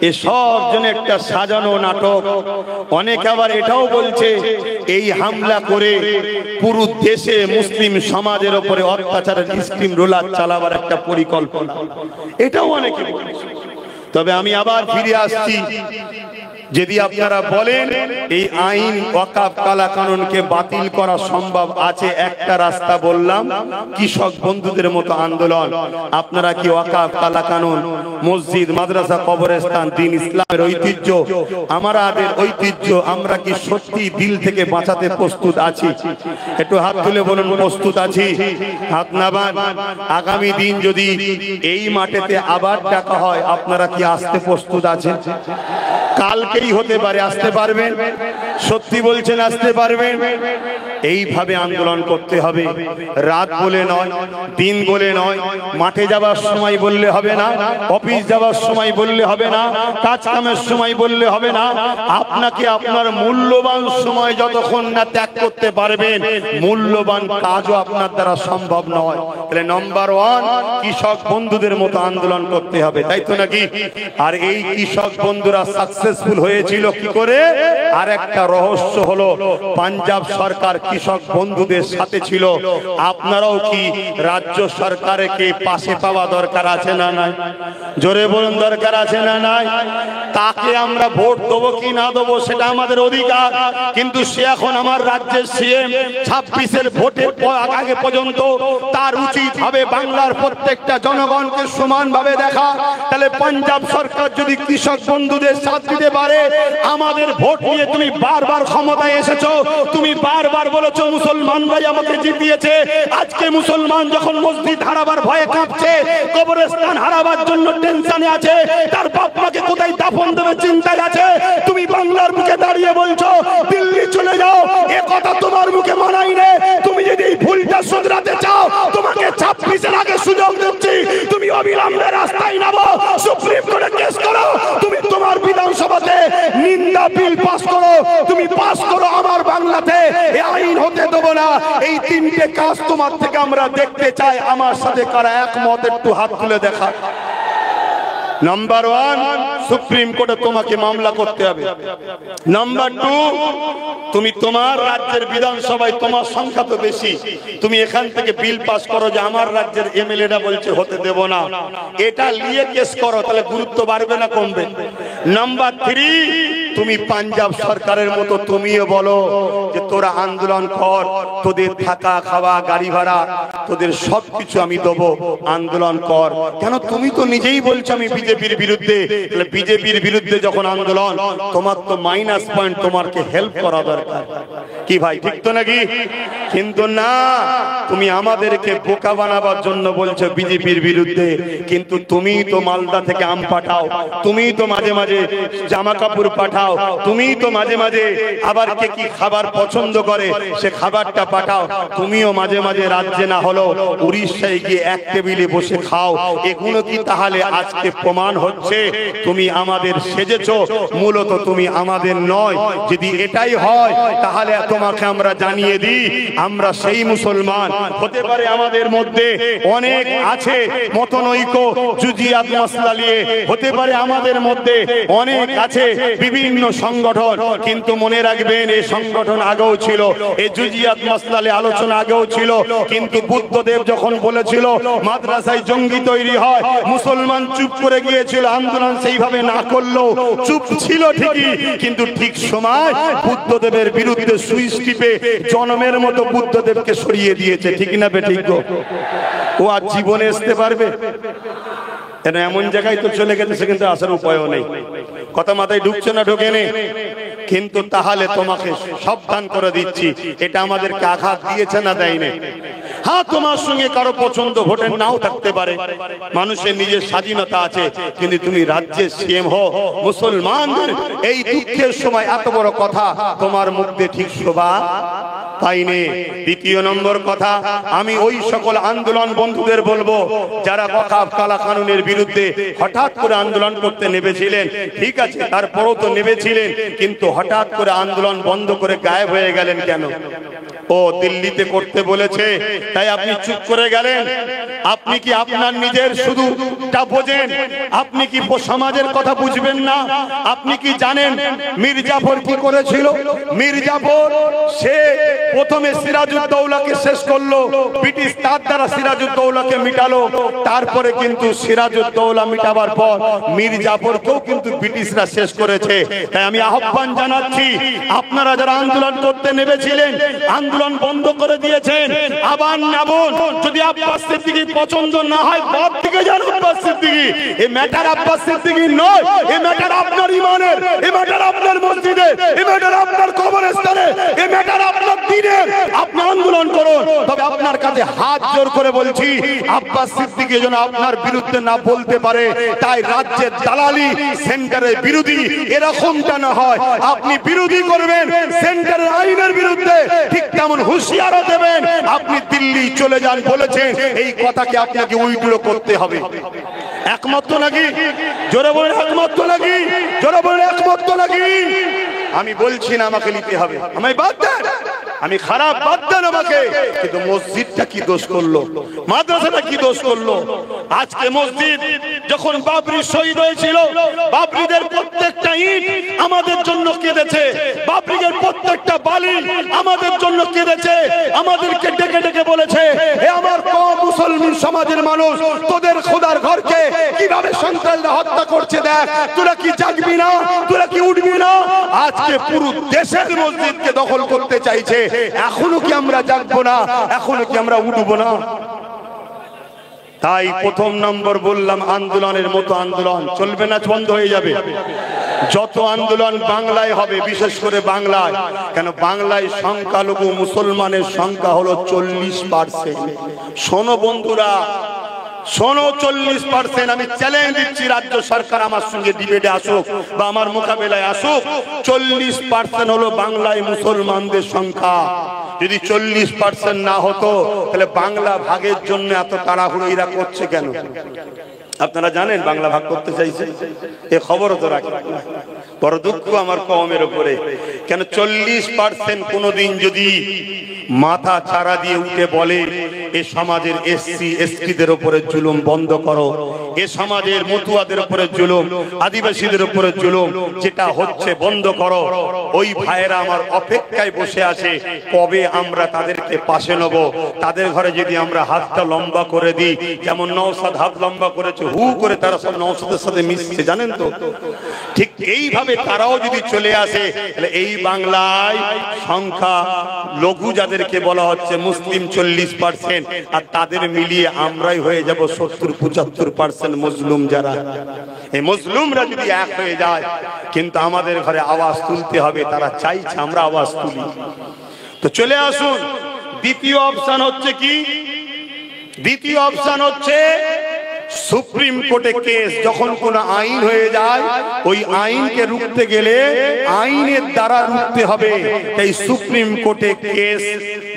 এ সব জন্য একটা সাজানো নাটক। অনেকে আবার এটাও বলছে এই হামলা করে পুরো দেশে মুসলিম সমাজের উপরে অত্যাচারের স্কিম রোলার চালাবার একটা পরিকল্পনা, এটাও অনেকে বলছে। তবে আমি আবার ফিরে আসছি, যদি আপনারা বলেন এই আইন ওয়াকফ কালা কানুনকে বাতিল করা সম্ভব আছে, একটা রাস্তা বললাম, কৃষক বন্ধুদের মতো আন্দোলন। আপনারা কি ওয়াকফ কালা কানুন, মসজিদ, মাদ্রাসা, কবরস্থান, দ্বীন ইসলামের ঐতিহ্য, আমাদের ঐতিহ্য, আমরা কি সত্যি দিল থেকে বাঁচাতে প্রস্তুত আছি? একটু হাত তুলে বলুন প্রস্তুত আছি। হাত নামান। আগামী দিন যদি এই মাঠেতে আবার ডাকা হয়, আপনারা কি আসতে প্রস্তুত আছেন? কালকেই হতে পারে, আসতে পারবেন? সত্যি বলছেন আসতে পারবেন? এইভাবে আন্দোলন করতে হবে, রাত বলে নয়, দিন বলে নয়। মাঠে যাবার সময় বললে হবে না, অফিস যাবার সময় বললে হবে না, কাজ কামের সময় বললে হবে না। আপনাকে আপনার মূল্যবান সময় যতক্ষণ না ত্যাগ করতে পারবেন, মূল্যবান কাজও আপনার দ্বারা সম্ভব নয়। তাহলে নম্বর ওয়ান, কৃষক বন্ধুদের মতো আন্দোলন করতে হবে, তাই তো নাকি? আর এই কৃষক বন্ধুরা সাকসেসফুল হয়েছিল কি করে? আর একটা রহস্য হলো, পাঞ্জাব সরকার কৃষক বন্ধুদের সাথে ছিল। আপনারাও কি রাজ্য সরকারকে পাশে পাওয়া দরকার আছে না নাই? জোরে বলুন, দরকার আছে না নাই? তাকে আমরা ভোট দেবো কি না দেবো সেটা আমাদের অধিকার, কিন্তু সে এখন আমার রাজ্যের সিএম। 26-এর ভোটের আগে পর্যন্ত তার উচিত হবে বাংলার প্রত্যেকটা জনগণকে সমানভাবে দেখা। তাহলে পাঞ্জাব সরকার যদি কৃষক বন্ধুদের সাথ দিতে পারে, আমাদের ভোট নিয়ে তুমি বারবার ক্ষমতায় এসেছো, তুমি বারবার বলেছো মুসলমানরাই আমাকে জিতিয়েছে। আজকে মুসলমান যখন মসজিদ হারাবার ভয়ে কাঁপছে, কবরস্থান হারাবার জন্য টেনশনে আছে, তার বাপ মাকে কোথায় দাফন দেবে চিন্তায় আছে, তুমি বাংলার মুখে দাঁড়িয়ে বলছো দিল্লি চলে যাও। এ কথা তোমার মুখে মানাই নে। তুমি যদি এই ভুলটা শুধরাতে চাও, তোমাকে 26-এর আগে সুযোগ দিচ্ছি, তুমি অবিলম্বে রাস্তায় নামো, সুপ্রিম কোর্টে কেস করো, তুমি তোমার বিধানসভাতে নিন্দা বিল পাস করো, তুমি পাস করো। আমার বাংলাতে এই আইন হতে দেবো না। এই তিনটে কাজ তোমার থেকে আমরা দেখতে চাই। আমার সাথে কারা একমত একটু হাত তুলে দেখা। নাম্বার ওয়ান, সুপ্রিম কোর্টে তোমাকে মামলা করতে হবে। নাম্বার টু, তুমি তোমার রাজ্যের বিধানসভায়, তোমার সংখ্যা তো বেশি, তুমি এখান থেকে বিল পাস করো যে আমার রাজ্যের এমএলএরা বলছে হতে দেব না, এটা নিয়ে কেস করো, তাহলে গুরুত্ব বাড়বে না কমবে? নাম্বার থ্রি, তুমি পাঞ্জাব সরকারের মতো তুমিও বলো যে তোরা আন্দোলন কর, তোদের থাকা খাওয়া গাড়ি ভাড়া তোদের সবকিছু আমি দেবো, আন্দোলন কর। কেন? তুমি তো নিজেই বলছো আমি বিজেপির বিরুদ্ধে। তাহলে বিজেপির বিরুদ্ধে যখন আন্দোলন, তোমার তো মাইনাস পয়েন্ট, তোমাকে হেল্প করা দরকার। কি ভাই, ঠিক তো নাকি? কিন্তু না, তুমি আমাদেরকে বোকা বানাবার জন্য বলছো বিজেপির বিরুদ্ধে, কিন্তু তুমি তো মালদা থেকে আম পাঠাও, তুমি তো মাঝে মাঝে জামা কাপড় পাঠাও, তুমি তো মাঝে মাঝে আবার কে কি খাবার পছন্দ করে সে খাবারটা পাঠাও, তুমিও মাঝে মাঝে রাজ্যে না হলো উড়িষ্যায় গিয়ে এক টেবিলে বসে খাও। এগুলো কি তাহলে আজকে প্রমাণ হচ্ছে তুমি আমাদের সেজেছো? মূলত তুমি আমাদের নয়। যদি এটাই হয় তাহলে তোমাকে আমরা জানিয়ে দিই, আমরা সেই মুসলমান। হতে পারে আমাদের মধ্যে অনেক আছে মতনৈক্য, জুজিয়াত মাসলা নিয়ে, হতে পারে আমাদের মধ্যে অনেক আছে বিভিন্ন সংগঠন, কিন্তু মনে রাখবেন এই সংগঠন আগেও ছিল, এই জুজিয়াত মাসলা নিয়ে আলোচনা আগেও ছিল। কিন্তু বুদ্ধদেব যখন বলেছিল মাদ্রাসায় জঙ্গি তৈরি হয়, মুসলমান চুপ করে গিয়েছিল, আন্দোলন সেইভাবে না করলো, চুপ ছিল ঠিকই, কিন্তু ঠিক সময় বুদ্ধদেবের বিরুদ্ধে সুইচ টিপে জনমের মতো বুদ্ধদেবকে সরিয়ে দিয়েছে। ঠিক না বে ঠিক? ও আজ জীবনে আসতে পারবে? এমন জায়গায় তো চলে গেছে সেখানে আসার উপায়ও নেই। কথা মাথায় ঢুকছে না? ঢোকে নেই। কিন্তু তাহলে তোমাকে সাবধান করে দিচ্ছি, এটা আমাদেরকে আঘাত দিয়েছে না দেয়নি? হ্যাঁ, তোমার সঙ্গে কারো পছন্দ ভোটের নাও থাকতে পারে, মানুষের নিজের স্বাধীনতা আছে, কিন্তু তুমি রাজ্যের সিএম হো, মুসলমানদের এই দুঃখের সময় এত বড় কথা তোমার মুখ দিয়ে ঠিক শোভা পাইনি। দ্বিতীয় নম্বর কথা, আমি ওই সকল আন্দোলন বন্ধুদের বলবো যারা ওয়াকফ কালা কানুনের বিরুদ্ধে হঠাৎ করে আন্দোলন করতে নেমেছিলেন, ঠিক আছে তারপরও তো নেমেছিলেন, কিন্তু হঠাৎ করে আন্দোলন বন্ধ করে গায়েব হয়ে গেলেন কেন? ও দিল্লিতে করতে বলেছে তাই আপনি চুপ করে গেলেন? আপনি কি আপনার নিজের শুধুটা বোঝেন? আপনি কি সমাজের কথা বুঝবেন না? আপনি কি জানেন মীর জাফর কি করেছিল? মীর জাফর সে প্রথমে সিরাজউদ্দৌলাকে শেষ করলো, ব্রিটিশ তার দ্বারা সিরাজউদ্দৌলাকে মিটালো। তারপরে কিন্তু সিরাজউদ্দৌলা মিটাবার পর মীর জাফরকেও কিন্তু ব্রিটিশরা শেষ করেছে। তাই আমি আহ্বান জানাচ্ছি, আপনারা যারা আন্দোলন করতে নেমেছিলেন, আন্দোলন বন্ধ করে দিয়েছেন, আবার নামুন। যদি আব্বাস সিদ্দিকী পছন্দ না হয়, বাদ থেকে যান আব্বাস সিদ্দিকী। এই ম্যাটার আব্বাস সিদ্দিকী নয়, এই ম্যাটার আপনার ইমানের, এই ম্যাটার আপনার মসজিদের, এই ম্যাটার আপনার কবরস্থানে, এই ম্যাটার আপনার দ্বীনের। আপনি আন্দোলন করুন, তবে আপনার কাছে হাত জোর করে বলছি, আব্বাস সিদ্দিকী যেন আপনার বিরুদ্ধে না বলতে পারে। তাই রাজ্যের দালালি, সেন্টারের বিরোধী, এরকমটা না হয়। আপনি বিরোধী করবেন সেন্টারের আইনের বিরুদ্ধে, ঠিক তেমন হুঁশিয়ারও দেবেন। আপনি দিল্লি চলে যান বলেছেন, এই কথাকে আপনাকে উইথড্র করতে হবে। একমত তো নাকি? জোরে বলেন একমত তো নাকি? জোরে বলেন একমত তো নাকি? আমি বলছি না আমাকে নিতে হবে, আমায় বাদ দেন, আমি খারাপ বাদ দেন আমাকে। কিন্তু মসজিদটা কি দোষ করলো? মাদ্রাসাটা কি দোষ করলো? আজকে মসজিদ যখন বাবরি শহীদ হয়েছিল, বাবরিদের প্রত্যেকটা ইট আমাদের জন্য কেঁদেছে, বাবরিদের প্রত্যেকটা বালি আমাদের জন্য কেঁদেছে। আমাদেরকে ডেকে ডেকে বলেছে, হে আমার কওম মুসলমান সমাজের মানুষ, তোদের খোদার ঘরকে কিভাবে সন্তানরা হত্যা করছে দেখ, তোরা কি জাগবি না? তোরা কি উঠবি না? আজকে পুরো দেশের মসজিদকে দখল করতে চাইছে। এখনো কি আমরা জাগবো না? এখনো কি আমরা উঠবো না? তাই প্রথম নম্বর বললাম, আন্দোলনের মতো আন্দোলন চলবে না, বন্ধ হয়ে যাবে। যত আন্দোলন বাংলায় হবে, বিশেষ করে বাংলায়, কেন বাংলায় সংখ্যালঘু মুসলমানের সংখ্যা হলো 40%। শোনো বন্ধুরা, শোনো, 40%। আমি চ্যালেঞ্জ দিচ্ছি, রাজ্য সরকার আমার সঙ্গে ডিবেটে আসুক বা আমার মোকাবেলায় আসুক। 40% হলো বাংলায় মুসলমানদের সংখ্যা। যদি 40% না হতো, তাহলে বাংলা ভাগের জন্য এত তাড়াহুড়ো এরা করছে কেন? আপনারা জানেন বাংলা ভাগ করতে চাইছে, এ খবরও তো রাখেন। বড় দুঃখ আমার কওমের উপরে। কেন 40% কোনদিন যদি মাথা চারা দিয়ে উঠে বলে, এ সমাজের এসসি এসটিদের উপরে জুলুম বন্ধ করো, এ সমাজের মতুয়াদের উপরে জুলুম, আদিবাসীদের উপরে জুলুম যেটা হচ্ছে বন্ধ করো, ওই ভাইয়েরা আমার অপেক্ষায় বসে আছে কবে আমরা তাদেরকে পাশে নেব। তাদের ঘরে যদি আমরা হাতটা লম্বা করে দিই, যেমন নওশাদ হাত লম্বা করেছে, হু করে তারা সব নওশাদের সাথে মিশছে, জানেন তো? ঠিক এইভাবে তারাও যদি চলে আসে, তাহলে এই বাংলায় সংখ্যা লঘু যাদেরকে বলা হচ্ছে মুসলিম 40%, আর তাদের মিলিয়ে আমরাই হয়ে যাব 70-75% মুসলিম। যারা এই মুসলিমরা যদি এক হয়ে যায়, কিন্তু আমাদের ঘরে আওয়াজ তুলতে হবে, তারা চাইছে আমরা আওয়াজ তুলি। তো চলে আসুন, দ্বিতীয় অপশন হচ্ছে কি? দ্বিতীয় অপশন হচ্ছে সুপ্রিম কোর্টে কেস। যখন কোন আইন হয়ে যায়, ওই আইনকে রুখতে গেলে আইনের দ্বারা রুখতে হবে। তাই সুপ্রিম কোর্টে কেস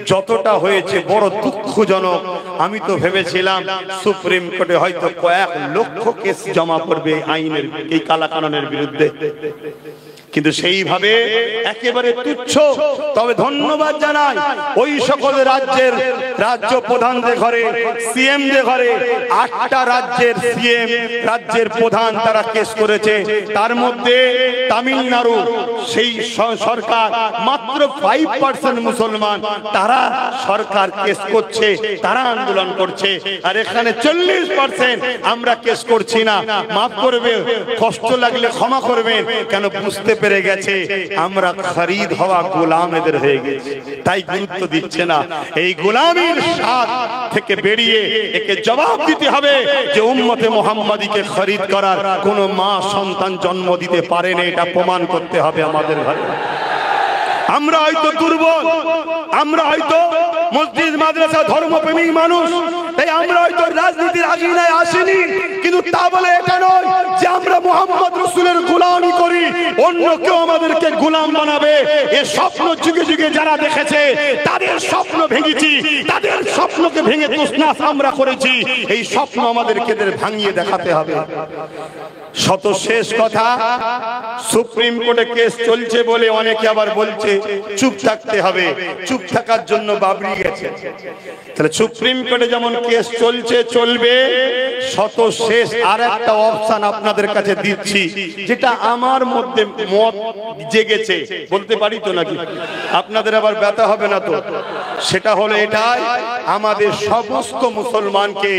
যতটা হয়েছে বড় দুঃখজনক। আমি তো ভেবেছিলাম সুপ্রিম কোর্টে হয়তো কয়েক লক্ষ কেস জমা পড়বে আইনের, এই কালাকানুনের বিরুদ্ধে, কিন্তু সেইভাবে একেবারে তুচ্ছ। তবে ধন্যবাদ জানাই ওই সকল রাজ্যের রাজ্য প্রধানদের ঘরে, সিএমদের ঘরে, 8টা রাজ্যের সিএম, রাজ্যের প্রধান তারা কেস করেছে। তার মধ্যে তামিলনাড়ু সেই সরকার মাত্র 5% মুসলমান, তারা সরকার কেস করছে, তারা আন্দোলন করছে। আর এখানে 40% আমরা কেস করছি না। মাফ করবে, কষ্ট লাগলে ক্ষমা করবেন, কেন বুঝতে পেরে গেছে আমরা খরিদ হওয়া গোলাম এদের হয়ে গেছে, তাই গুরুত্ব দিচ্ছে না। এই গোলামির স্বাদ থেকে বেরিয়ে একে জবাব দিতে হবে যে উম্মতে মুহাম্মাদীকে খরিদ করার কোন মা সন্তান জন্ম দিতে পারে না, এটা প্রমাণ করতে হবে আমাদের ঘরে। আমরা হয়তো দুর্বল, আমরা হয়তো মসজিদ মাদ্রাসা ধর্মপ্রেমী মানুষ, তাই আমরা হয়তো রাজনীতির আগিনায় আসিনি, কিন্তু তা বলে এটা নয় যে আমরা মুহাম্মদ রাসূলের গোলামি করি, অন্য কেউ আমাদেরকে গোলাম বানাবে। এ স্বপ্ন যুগে যুগে যারা দেখেছে, তাদের স্বপ্ন ভেঙেছি, তাদের স্বপ্নকে ভেঙে তছনছ আমরা করেছি। এই স্বপ্ন আমাদেরকে ভাঙিয়ে দেখাতে হবে। শত শেষ কথা, সুপ্রিম কোর্টে কেস চলছে বলে অনেকে আবার বলছে চুপ থাকতে হবে, চুপ থাকার জন্য বাবরি গেছে। তাহলে সুপ্রিম কোর্টে যেমন কেস চলছে চলবে, শত শেষ আর একটা অপশন আপনাদের কাছে দিচ্ছি, যেটা আমার মধ্যে মত জেগেছে, বলতে পারি তো নাকি? আপনাদের আবার ব্যথা হবে না তো? সেটা হলো এটাই, আমাদের সমস্ত মুসলমানকে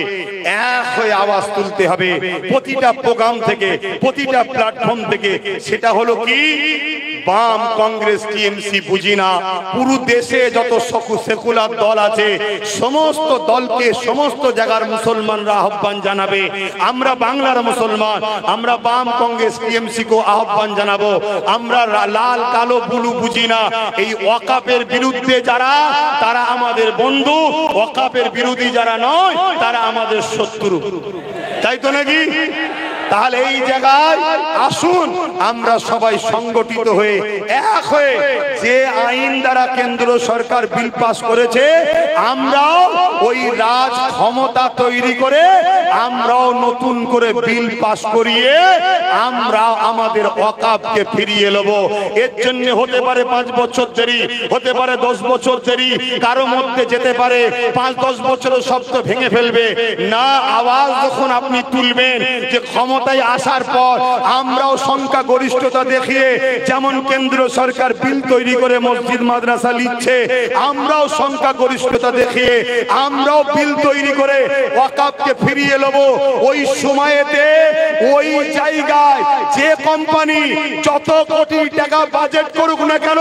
এক হয়ে আওয়াজ তুলতে হবে প্রতিটা প্রোগ্রাম থেকে, প্রতিটা প্ল্যাটফর্ম থেকে। সেটা হলো কি, বাম, কংগ্রেস, টিএমসি বুঝি না, পুরো দেশে যত সেকুলার দল আছে সমস্ত দলকে সমস্ত জায়গার মুসলমানরা আহ্বান জানাবে। আমরা বাংলার মুসলমান, আমরা বাম, কংগ্রেস, টিএমসি কো আহ্বান জানাবো, আমরা লাল কালো বুলু বুঝি না। এই ওয়াকাফের বিরুদ্ধে যারা, তারা আমাদের বন্ধু, ওয়াকাফের বিরোধী যারা নয় তারা আমাদের শত্রু, তাই তো নাকি? তাহলে এই জায়গায় আসুন আমরা সবাই সংগঠিত হয়ে এক হয়ে, যে আইন দ্বারা কেন্দ্র সরকার বিল পাস করেছে, আমরাও ওই রাজ ক্ষমতা তৈরি করে আমরাও নতুন করে বিল পাস করিয়ে আমরা আমাদের ওয়াকাফকে ফিরিয়ে নেব। এর জন্য হতে পারে 5 বছর দেরি, হতে পারে 10 বছর দেরি, কারো মধ্যে যেতে পারে 5-10 বছরের শব্দ ভেঙে ফেলবে না। আওয়াজ যখন আপনি তুলবেন যে ক্ষমতায় আসার পর আমরাও সংখ্যা গরিষ্ঠতা দেখিয়ে, যেমন কেন্দ্র সরকার বিল তৈরি করে মসজিদ মাদ্রাসা লিখছে, আমরাও সংখ্যা গরিষ্ঠতা দেখিয়ে আমরাও বিল তৈরি করে ওয়াকাফকে ফিরিয়ে নেব। ওই সময়েতে ওই জায়গায় যে কোম্পানি যত কোটি টাকা বাজেট করুক না কেন,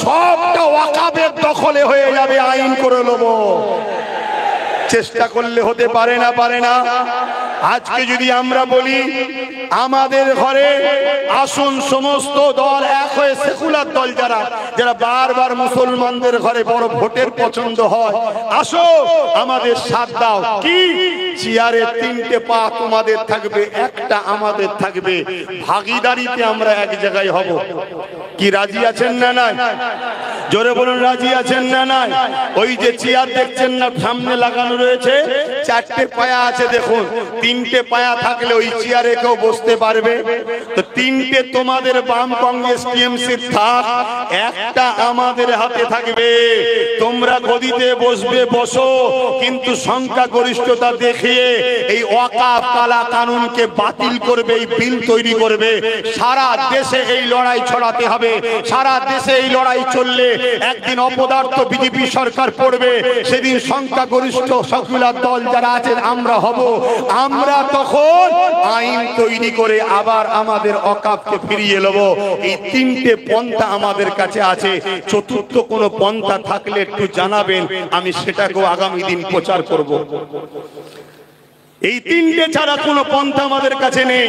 সবটা ওয়াকাফের দখলে হয়ে যাবে, আইন করে নেব। চেষ্টা করলে হতে পারে না, পারে না? আজকে যদি আমরা বলি আমাদের ঘরে আসুন সমস্ত দল এক হয়ে, সেকুলার দল যারা যারা বারবার মুসলমানদের ঘরে বড় ভোটের পছন্দ হয়, আসো আমাদের সাথ দাও। কি চেয়ারে 3টে পা তোমাদের থাকবে, একটা আমাদের থাকবে, ভাগিদারিতে আমরা এক জায়গায় হব। কি রাজি আছেন না নাই? জোরে বলুন, রাজি আছেন না নাই? ওই যে চেয়ার দেখছেন না সামনে লাগানো রয়েছে, 4টে পায়া আছে, দেখুন 3টে পায়া থাকলে ওই চেয়ারে কেউ বসতে পারবে? তো 3টে তোমাদের বাম, কংগ্রেস, টিএমসি থাক, একটা আমাদের হাতে থাকবে। তোমরা গদিতে বসবে, বসো, কিন্তু সংখ্যা গরিষ্ঠতা দেখিয়ে এই ওয়াকাফ কালা কানুনকে বাতিল করবে, এই বিল তৈরি করবে। সারা দেশে এই লড়াই ছড়াতে হবে। সারা দেশে এই লড়াই চললে একদিন অপদার্থ বিজেপি সরকার পড়বে, সেদিন সংখ্যা গরিষ্ঠ সেকুলার দল যারা আছেন আমরা হব। আমরা তখন আইন তৈরি করে আবার আমাদের ওয়াকাফকে ফিরিয়ে নেব। এই 3টে পন্থা আমাদের কাছে আছে। চতুর্থ কোনো পন্থা থাকলে একটু জানাবেন, আমি সেটাকেও আগামী দিন প্রচার করব। এই 3টে ছাড়া কোনো পন্থা আমাদের কাছে নেই।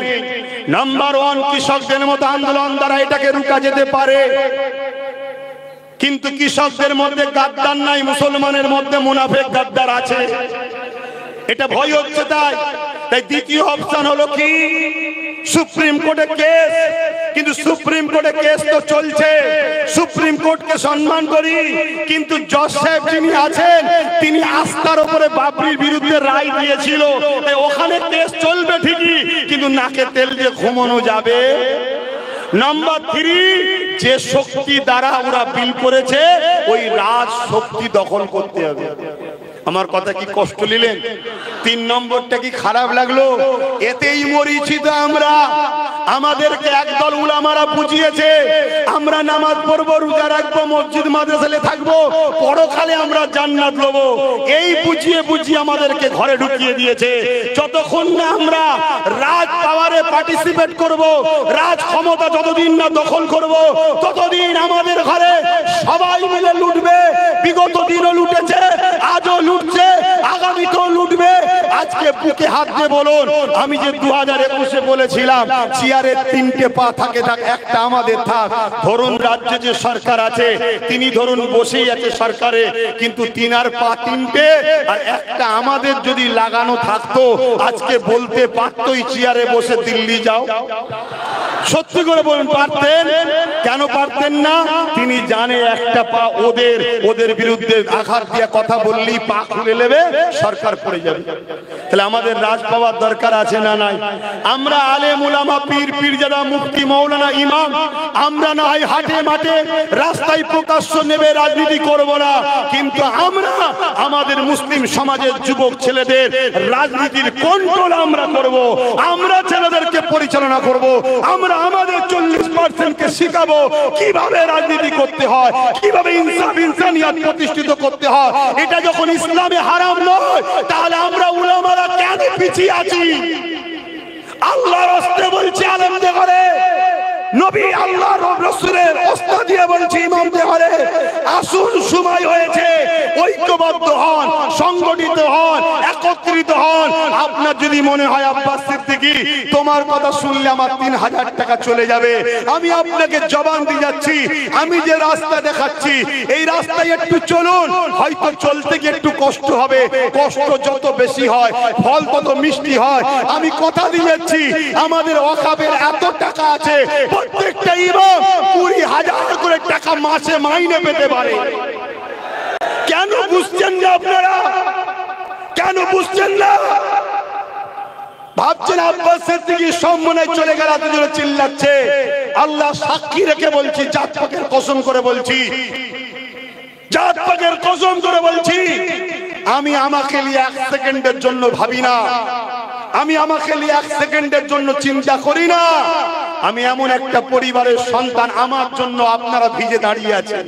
নাম্বার 1, কৃষকদের মতো আন্দোলন দ্বারা এটাকে রুখা যেতে পারে, কিন্তু কৃষকদের মধ্যে গাদ্দার নাই, মুসলমানের মধ্যে মুনাফেক গাদ্দার আছে, এটা ভয় হচ্ছে। তাই দ্বিতীয় অপশন হলো কি, সুপ্রিম কোর্টে কেস। কিন্তু সুপ্রিম কোর্টে কেস তো চলছে, সুপ্রিম কোর্টকে সম্মান করি, কিন্তু জজ সাহেব যিনি আছেন তিনি আস্থার উপরে বাবরির বিরুদ্ধে রায় দিয়েছিল, তাই ওখানে কেস চলবে ঠিকই, কিন্তু নাকে তেল দিয়ে ঘুমানো যাবে। নাম্বার 3, যে শক্তি দ্বারা ওরা বিল করেছে ওই রাজ শক্তি দখল করতে হবে। আমার কথা কি কষ্ট নিলেন? 3 নম্বরটা কি খারাপ লাগলো? এতেই মরিছি তো আমরা। আমাদেরকে একদল উলামারা বুঝিয়েছে আমরা নামাজ পড়বো, রোজা রাখবো, মসজিদ মাদ্রাসায় থাকবো, পরকালে আমরা জান্নাত লব। এই বুঝিয়ে বুঝিয়ে আমাদেরকে ঘরে ঢুকিয়ে দিয়েছে। যতক্ষণ না আমরা রাজ পাওয়ারে পার্টিসিপেট করব, রাজ ক্ষমতা যতদিন না দখল করব, ততদিন আমাদের ঘরে সবাই মিলে লুটবে। বিগত দিনও লুটেছে, আজও লুটছে, আগামীতেও লুটবে। আজকে বুকে হাত দিয়ে বলুন, আমি যে 2021-এ বলেছিলাম চেয়ারে 3টে পা থাকে, থাক একটা আমাদের থাক। ধরুন রাজ্যে যে সরকার আছে তিনি ধরুন বসেই আছে সরকারে, কিন্তু তিনার পা 3টে আর একটা আমাদের যদি লাগানো থাকতো, আজকে বলতে পারতোই চেয়ারে বসে দিল্লি যাও। সত্যি করে বলুন পারতেন? কেন পারতেন না? তিনি জানে একটা পা ওদের বিরুদ্ধে আঘাত দিয়ে কথা বললেই পা খুলে নেবে, সরকার পড়ে যাবে। তাহলে আমাদের রাজ পাওয়ার দরকার আছে না নাই? আমরা আলেম উলামা পীর পীরজাদা মুফতি মাওলানা ইমাম আমরা না হয় হাটে মাঠে রাস্তায় প্রকাশ্য নেবে রাজনীতি করব না, কিন্তু আমরা আমাদের মুসলিম সমাজের যুবক ছেলেদের রাজনীতির কন্ট্রোল আমরা করব, আমরা ছেলেদেরকে পরিচালনা করব, আমরা আমাদের 40% কে শিখাবো কিভাবে রাজনীতি করতে হয়, কিভাবে ইনসাফ ইনসানিয়াত প্রতিষ্ঠিত করতে হয়। এটা যখন ইসলামে হারাম নয়, তাহলে আমরা উলামারা কেন পিছিয়ে আছি? আল্লাহর রাস্তে বলছি আলেমদের ঘরে, নবী আল্লাহর রাসূলের ওস্তাদ দিয়ে বলছি ইমামদের ঘরে, আসুন সময় হয়েছে, ঐক্যবদ্ধ হন, সংগঠিত হন, একত্রিত হন। আপনার যদি মনে হয় আব্বাস সিদ্দিকী তোমার কথা শুনলে আমার 3000 টাকা চলে যাবে, আমি আপনাকে জবান দিয়ে যাচ্ছি, আমি যে রাস্তা দেখাচ্ছি এই রাস্তায় একটু চলুন, হয়তো চলতে গিয়ে একটু কষ্ট হবে, কষ্ট যত বেশি হয় ফল তত মিষ্টি হয়। আমি কথা দিয়ে যাচ্ছি আমাদের ওয়াকাফের এত টাকা আছে, প্রত্যেকটা ইমাম 20,000 করে টাকা মাসে মাইনে পেতে পারে। কেন বুঝছেন না আপনারা? কেন বুঝছেন না? ভাবছেন আব্বাস সিদ্দিকী সম্মানে চলে গেল, এত জোরে চিল্লাচ্ছে। আল্লাহ সাক্ষী রেখে বলছি, জাত পাকের কসম করে বলছি, জাত পাকের কসম করে বলছি, আমি আমাকে নিয়ে 1 সেকেন্ডের জন্য ভাবি না, আমি আমাকে নিয়ে 1 সেকেন্ডের জন্য চিন্তা করি না। আমি এমন একটা পরিবারের সন্তান, আমার জন্য আপনারা ভিজে দাঁড়িয়ে আছেন।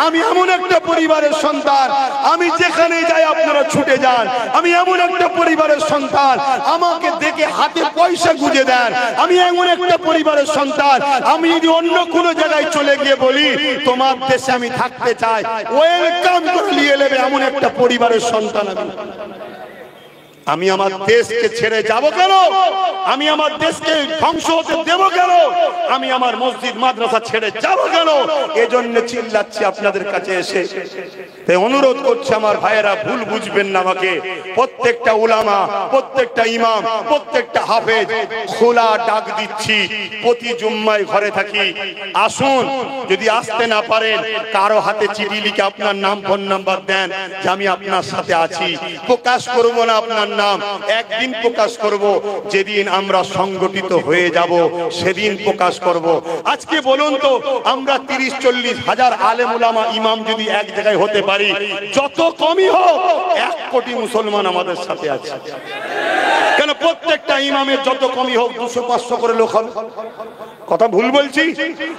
আমি এমন একটা পরিবারের সন্তান, আমি যেখানে যাই আপনারা ছুটে যান। আমি এমন একটা পরিবারের সন্তান, আমাকে দেখে হাতে পয়সা গুঁজে দেন। আমি এমন একটা পরিবারের সন্তান, আমি যদি অন্য কোনো জায়গায় চলে গিয়ে বলি তোমার দেশে আমি থাকতে চাই, ওয়েলকাম করে নিয়ে নেবে, এমন একটা পরিবারের সন্তান আমি। আমি আমার দেশকে ছেড়ে যাব কেন? আমি আমার দেশকে ধ্বংস হতে দেব কেন? আমি আমার মসজিদ মাদ্রাসা ছেড়ে যাব কেন? এজন্য চিল্লাচ্ছি আপনাদের কাছে এসে। তাই অনুরোধ করছি আমার ভাইয়েরা, ভুল বুঝবেন না আমাকে। প্রত্যেকটা উলামা, প্রত্যেকটা ইমাম, প্রত্যেকটা হাফেজ খোলা ডাক দিচ্ছি, প্রতি জুম্মায় ঘরে থাকি, আসুন। যদি আসতে না পারেন, কারো হাতে চিঠি লিখে আপনার নাম ফোন নাম্বার দেন যে আমি আপনার সাথে আছি। প্রকাশ করব না আপনার নাম, একদিন প্রকাশ করব, যেদিন আমরা সংগঠিত হয়ে যাব সেদিন প্রকাশ করব। আজকে বলুন তো, আমরা 30-40 হাজার আলেম উলামা ইমাম যদি এক জায়গায় হতে পারি, যত কমই হোক 1 কোটি মুসলমান আমাদের সাথে আছে। কেন? প্রত্যেকটা ইমামের যত কমই হোক 200-500 করে লোক হবে। কথা ভুল বলছি?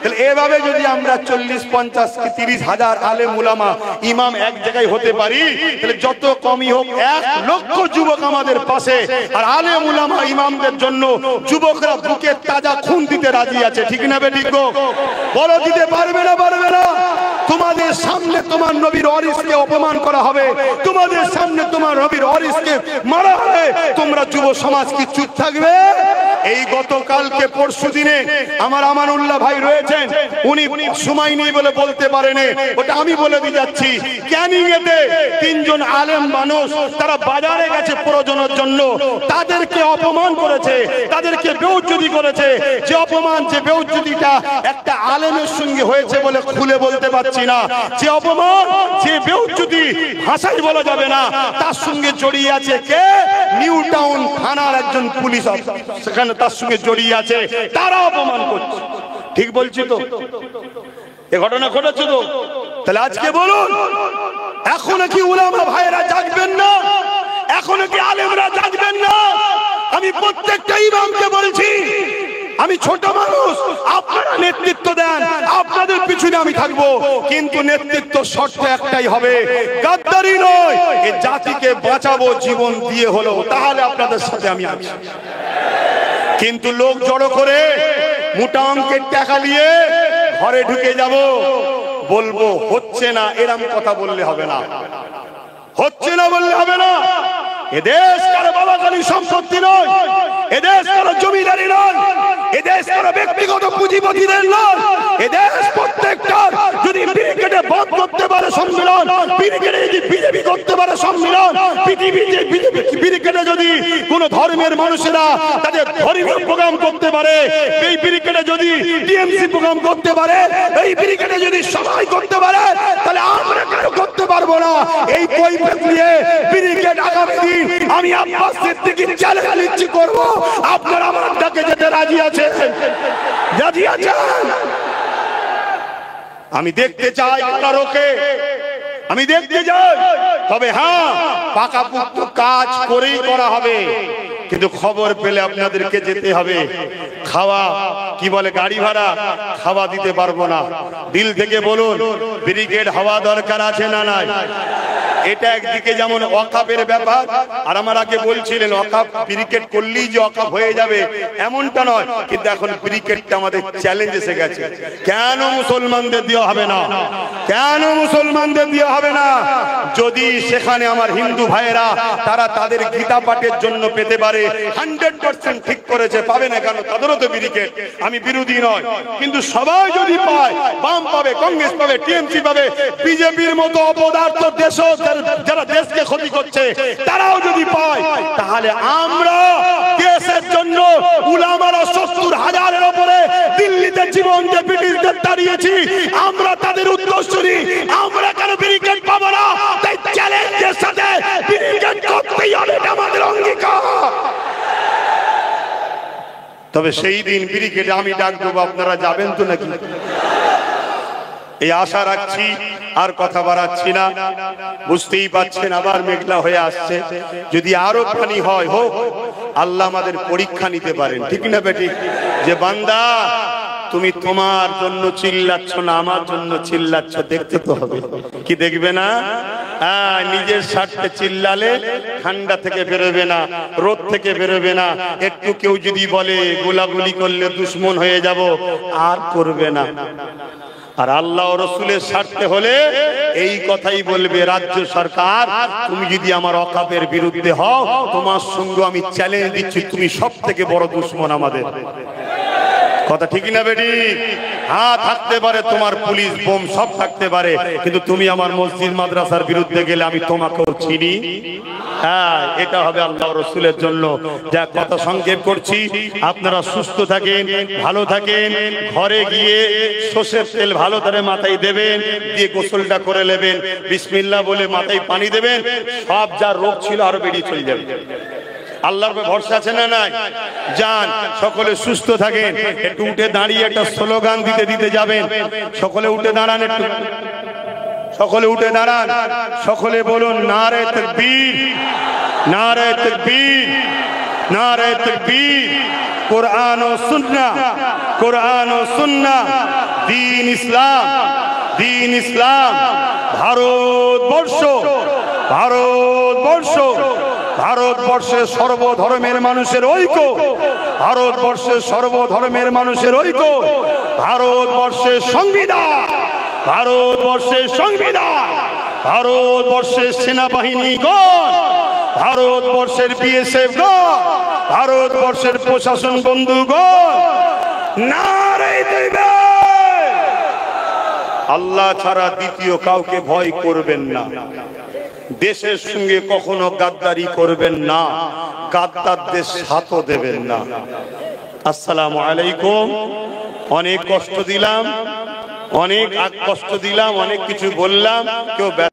তাহলে এভাবে যদি আমরা 40-50-30 হাজার আলেম উলামা ইমাম এক জায়গায় হতে পারি, তাহলে যত কমই হোক 1 লক্ষ যুবক আমাদের পাশে। আর আলেম উলামা ইমামদের জন্য যুবকরা বুকে তাজা খুন দিতে রাজি আছে, ঠিক না বেঠিক গো? বলো, দিতে পারবে না? পারবে না? তোমাদের সামনে তোমার নবীর ওয়ারিসকে অপমান করা হবে, তোমাদের সামনে তোমার নবীর ওয়ারিসকে মারা হবে, তোমরা যুব সমাজ কি চুপ থাকবে? এই গতকালকে পরশু দিনে আমার আমানুল্লাহ ভাই রয়েছেন, উনি সময় নেই বলে বলতে পারেনি, ওটা আমি বলে দিয়ে যাচ্ছি। ক্যানিং এতে 3 জন আলেম মানুষ তারা বাজারে গেছে প্রয়োজনের জন্য, তাদেরকে অপমান করেছে, তাদেরকে বেউজ্জতি করেছে। যে অপমান, যে বেউজ্জতিটা একটা আলেমের সঙ্গে হয়েছে বলে খুলে বলতে পারছি না, যে অপমান, যে বেউজ্জতি ভাষায় বলা যাবে না, তার সঙ্গে জড়িয়ে আছে কে? নিউ টাউন থানার একজন পুলিশ অফিসার, সেখানে তার সঙ্গে জড়িয়ে আছে, তারা অপমান করছে। ঠিক বলছি তো? এ ঘটনা ঘটেছে তো? তাহলে আজকে বলুন, এখনো কি উলামা ভাইরা জাগবেন না? এখনো কি আলেমরা জাগবেন না? আমি প্রত্যেকটা ইমামকে বলছি, আমি ছোট মানুষ, আপনারা নেতৃত্ব দেন, আপনাদের পিছনে আমি থাকবো, কিন্তু নেতৃত্ব শর্ত একটাই হবে, গাদ্দারি নয়। এই জাতিকে বাঁচাবো জীবন দিয়ে হলো, তাহলে আপনাদের সাথে আমি আছি। কিন্তু লোক জড়ো করে মোটা অঙ্কের টাকা নিয়ে ঘরে ঢুকে যাব, বলবো হচ্ছে না, এরম কথা বললে হবে না, হচ্ছে না বললে হবে না। এদেশ কারো বাবাকালী সম্পত্তি নয়, এদেশ কারো জমিদারি নয়, এদেশ কারো ব্যক্তিগত পুঁজিপতিদের নয়, এদেশ প্রত্যেকটা যদি ব্রিগেডে বন্ধ করতে পারে সম্মেলন, ব্রিগেডে যদি বিজেপি করতে পারে সম্মেলন, ব্রিগেডে যদি কোন ধর্মের মানুষেরা তাদের ধর্মীয় প্রোগ্রাম করতে পারে, এই ব্রিগেডে যদি টিএমসি প্রোগ্রাম করতে পারে, এই ব্রিগেডে যদি সবাই করতে পারে, তাহলে আমরা কেন করতে পারবো না? এই কৈফিয়ত নিয়ে ব্রিগেড আগামী দিন আমি আব্বাস সিদ্দিকী চ্যালেঞ্জ নিচ্ছি করব, আপনারা আমার ডাকে যেতে রাজি আছেন? রাজি আছেন? আমি দেখতে চাই কারোকে, আমি দেখতে যাই, তবে হ্যাঁ পাকাপোক্ত কাজ করেই করা হবে, কিন্তু খবর পেলে আপনাদেরকে যেতে হবে। খাওয়া কি বলে গাড়ি ভাড়া খাওয়া দিতে পারবো না, দিল থেকে বলুন ব্রিগেড হওয়া দরকার আছে না নাই? এটা একদিকে যেমন ওয়াকাফের ব্যাপার, আর আমার আগে বলছিলেন ওয়াকাফ ব্রিগেড করলেই যে ওয়াকাফ হয়ে যাবে এমনটা নয়, কিন্তু এখন ব্রিগেডটা আমাদের চ্যালেঞ্জ এসে গেছে। কেন মুসলমানদের দেওয়া হবে না? কেন মুসলমানদের দেওয়া হবে না? যদি সেখানে আমার হিন্দু ভাইয়েরা তারা তাদের গীতা পাঠের জন্য পেতে পারে, 100% ঠিক করেছে, পাবে না কেন? তাদেরও তো ব্রিগেড, আমি বিরোধী নয়, কিন্তু সবাই যদি পায়, বাম পাবে, কংগ্রেস পাবে, টিএমসি পাবে, বিজেপির মতো অপদার্থ দেশও যারা দেশকে ক্ষতি করছে তারাও যদি পায়, তাহলে আমরা দেশের জন্য উলামারা 70,000-এর উপরে দিল্লিতে জীবন দিয়ে ব্রিটিশদের তাড়িয়েছি, আমরা তাদের উত্তরসূরি, আমরা কেন ব্রিগেড পাবো না? তাই চ্যালেঞ্জের সাথে ব্রিগেড করতেই হবে, এটা আমাদের অঙ্গীকার। তবে সেই দিন ব্রিগেডে আমি ডাক দেবো, আপনারা যাবেন তো নাকি? এই আশা রাখছি, আর কথা বাড়াচ্ছি না। বুঝতেই পাচ্ছেন আবার মেঘলা হয়ে আসছে, যদি আরো পানি হয় হোক, আল্লাহ আমাদের পরীক্ষা নিতে পারেন, ঠিক না বেটি? যে বান্দা তুমি তোমার জন্য চিল্লাচ্ছ না, আমার জন্য চিল্লাচ্ছ, দেখতে তো হবে, কি দেখবে না? হ্যাঁ, নিজের স্বার্থে চিল্লালে ঠান্ডা থেকে বেরোবে না, রোদ থেকে বেরোবে না, একটু কেউ যদি বলে গোলাগুলি করলে দুশ্মন হয়ে যাব, আর করবে না। আর আল্লাহ ও রাসূলের স্বার্থে হলে এই কথাই বলবে, রাজ্য সরকার তুমি যদি আমার ওয়াকাফের বিরুদ্ধে হও, তোমার সঙ্গে আমি চ্যালেঞ্জ দিচ্ছি, তুমি সব থেকে বড় দুশ্মন আমাদের। কথা ঠিক না বেটি? হ্যাঁ, থাকতে পারে তোমার পুলিশ বোম সব থাকতে পারে, কিন্তু তুমি আমার মসজিদ মাদ্রাসার বিরুদ্ধে গেলে আমি তোমাকেও চিনি। হ্যাঁ, এটা হবে আল্লাহ রাসূলের জন্য। যা কথা সংক্ষেপ করছি, আপনারা সুস্থ থাকেন, ভালো থাকেন, ঘরে গিয়ে সরষের তেল ভালো করে মাথায় দেবেন, দিয়ে গোসলটা করে নেবেন, বিসমিল্লাহ বলে মাথায় পানি দেবেন, সব যা রোগ ছিল আরো বেরিয়ে চলে যাবে। আল্লাহর উপর ভরসা আছে না নাই? যান, সকলে সুস্থ থাকেন। একটু উঠে দাঁড়িয়ে একটা স্লোগান দিতে দিতে যাবেন। সকলে উঠে দাঁড়ান, একটু সকলে উঠে দাঁড়ান, সকলে বলুন নারে তাকবীর, নারে তাকবীর, নারে তাকবীর। কোরআন ও সুন্নাহ, কোরআন ও সুন্নাহ, দ্বীন ইসলাম, দ্বীন ইসলাম। ভারতবর্ষ, ভারতবর্ষ, ভারতবর্ষের সর্বধর্মের মানুষের ঐক্য, ভারতবর্ষের সর্বধর্মের মানুষের ঐক্য, ভারতবর্ষের সংবিধান, ভারতবর্ষের সংবিধান, ভারতবর্ষের সেনাবাহিনী গণ, ভারতবর্ষের বিএসএফ গণ, ভারতবর্ষের প্রশাসন বন্ধুগণ, নারে তাকবীর। আল্লাহ ছাড়া দ্বিতীয় কাউকে ভয় করবেন না, দেশের সঙ্গে কখনো গাদ্দারি করবেন না, গাদ্দারদের সাথও দেবেন না। আসসালামু আলাইকুম। অনেক কষ্ট দিলাম, অনেক কষ্ট দিলাম, অনেক কিছু বললাম, কেউ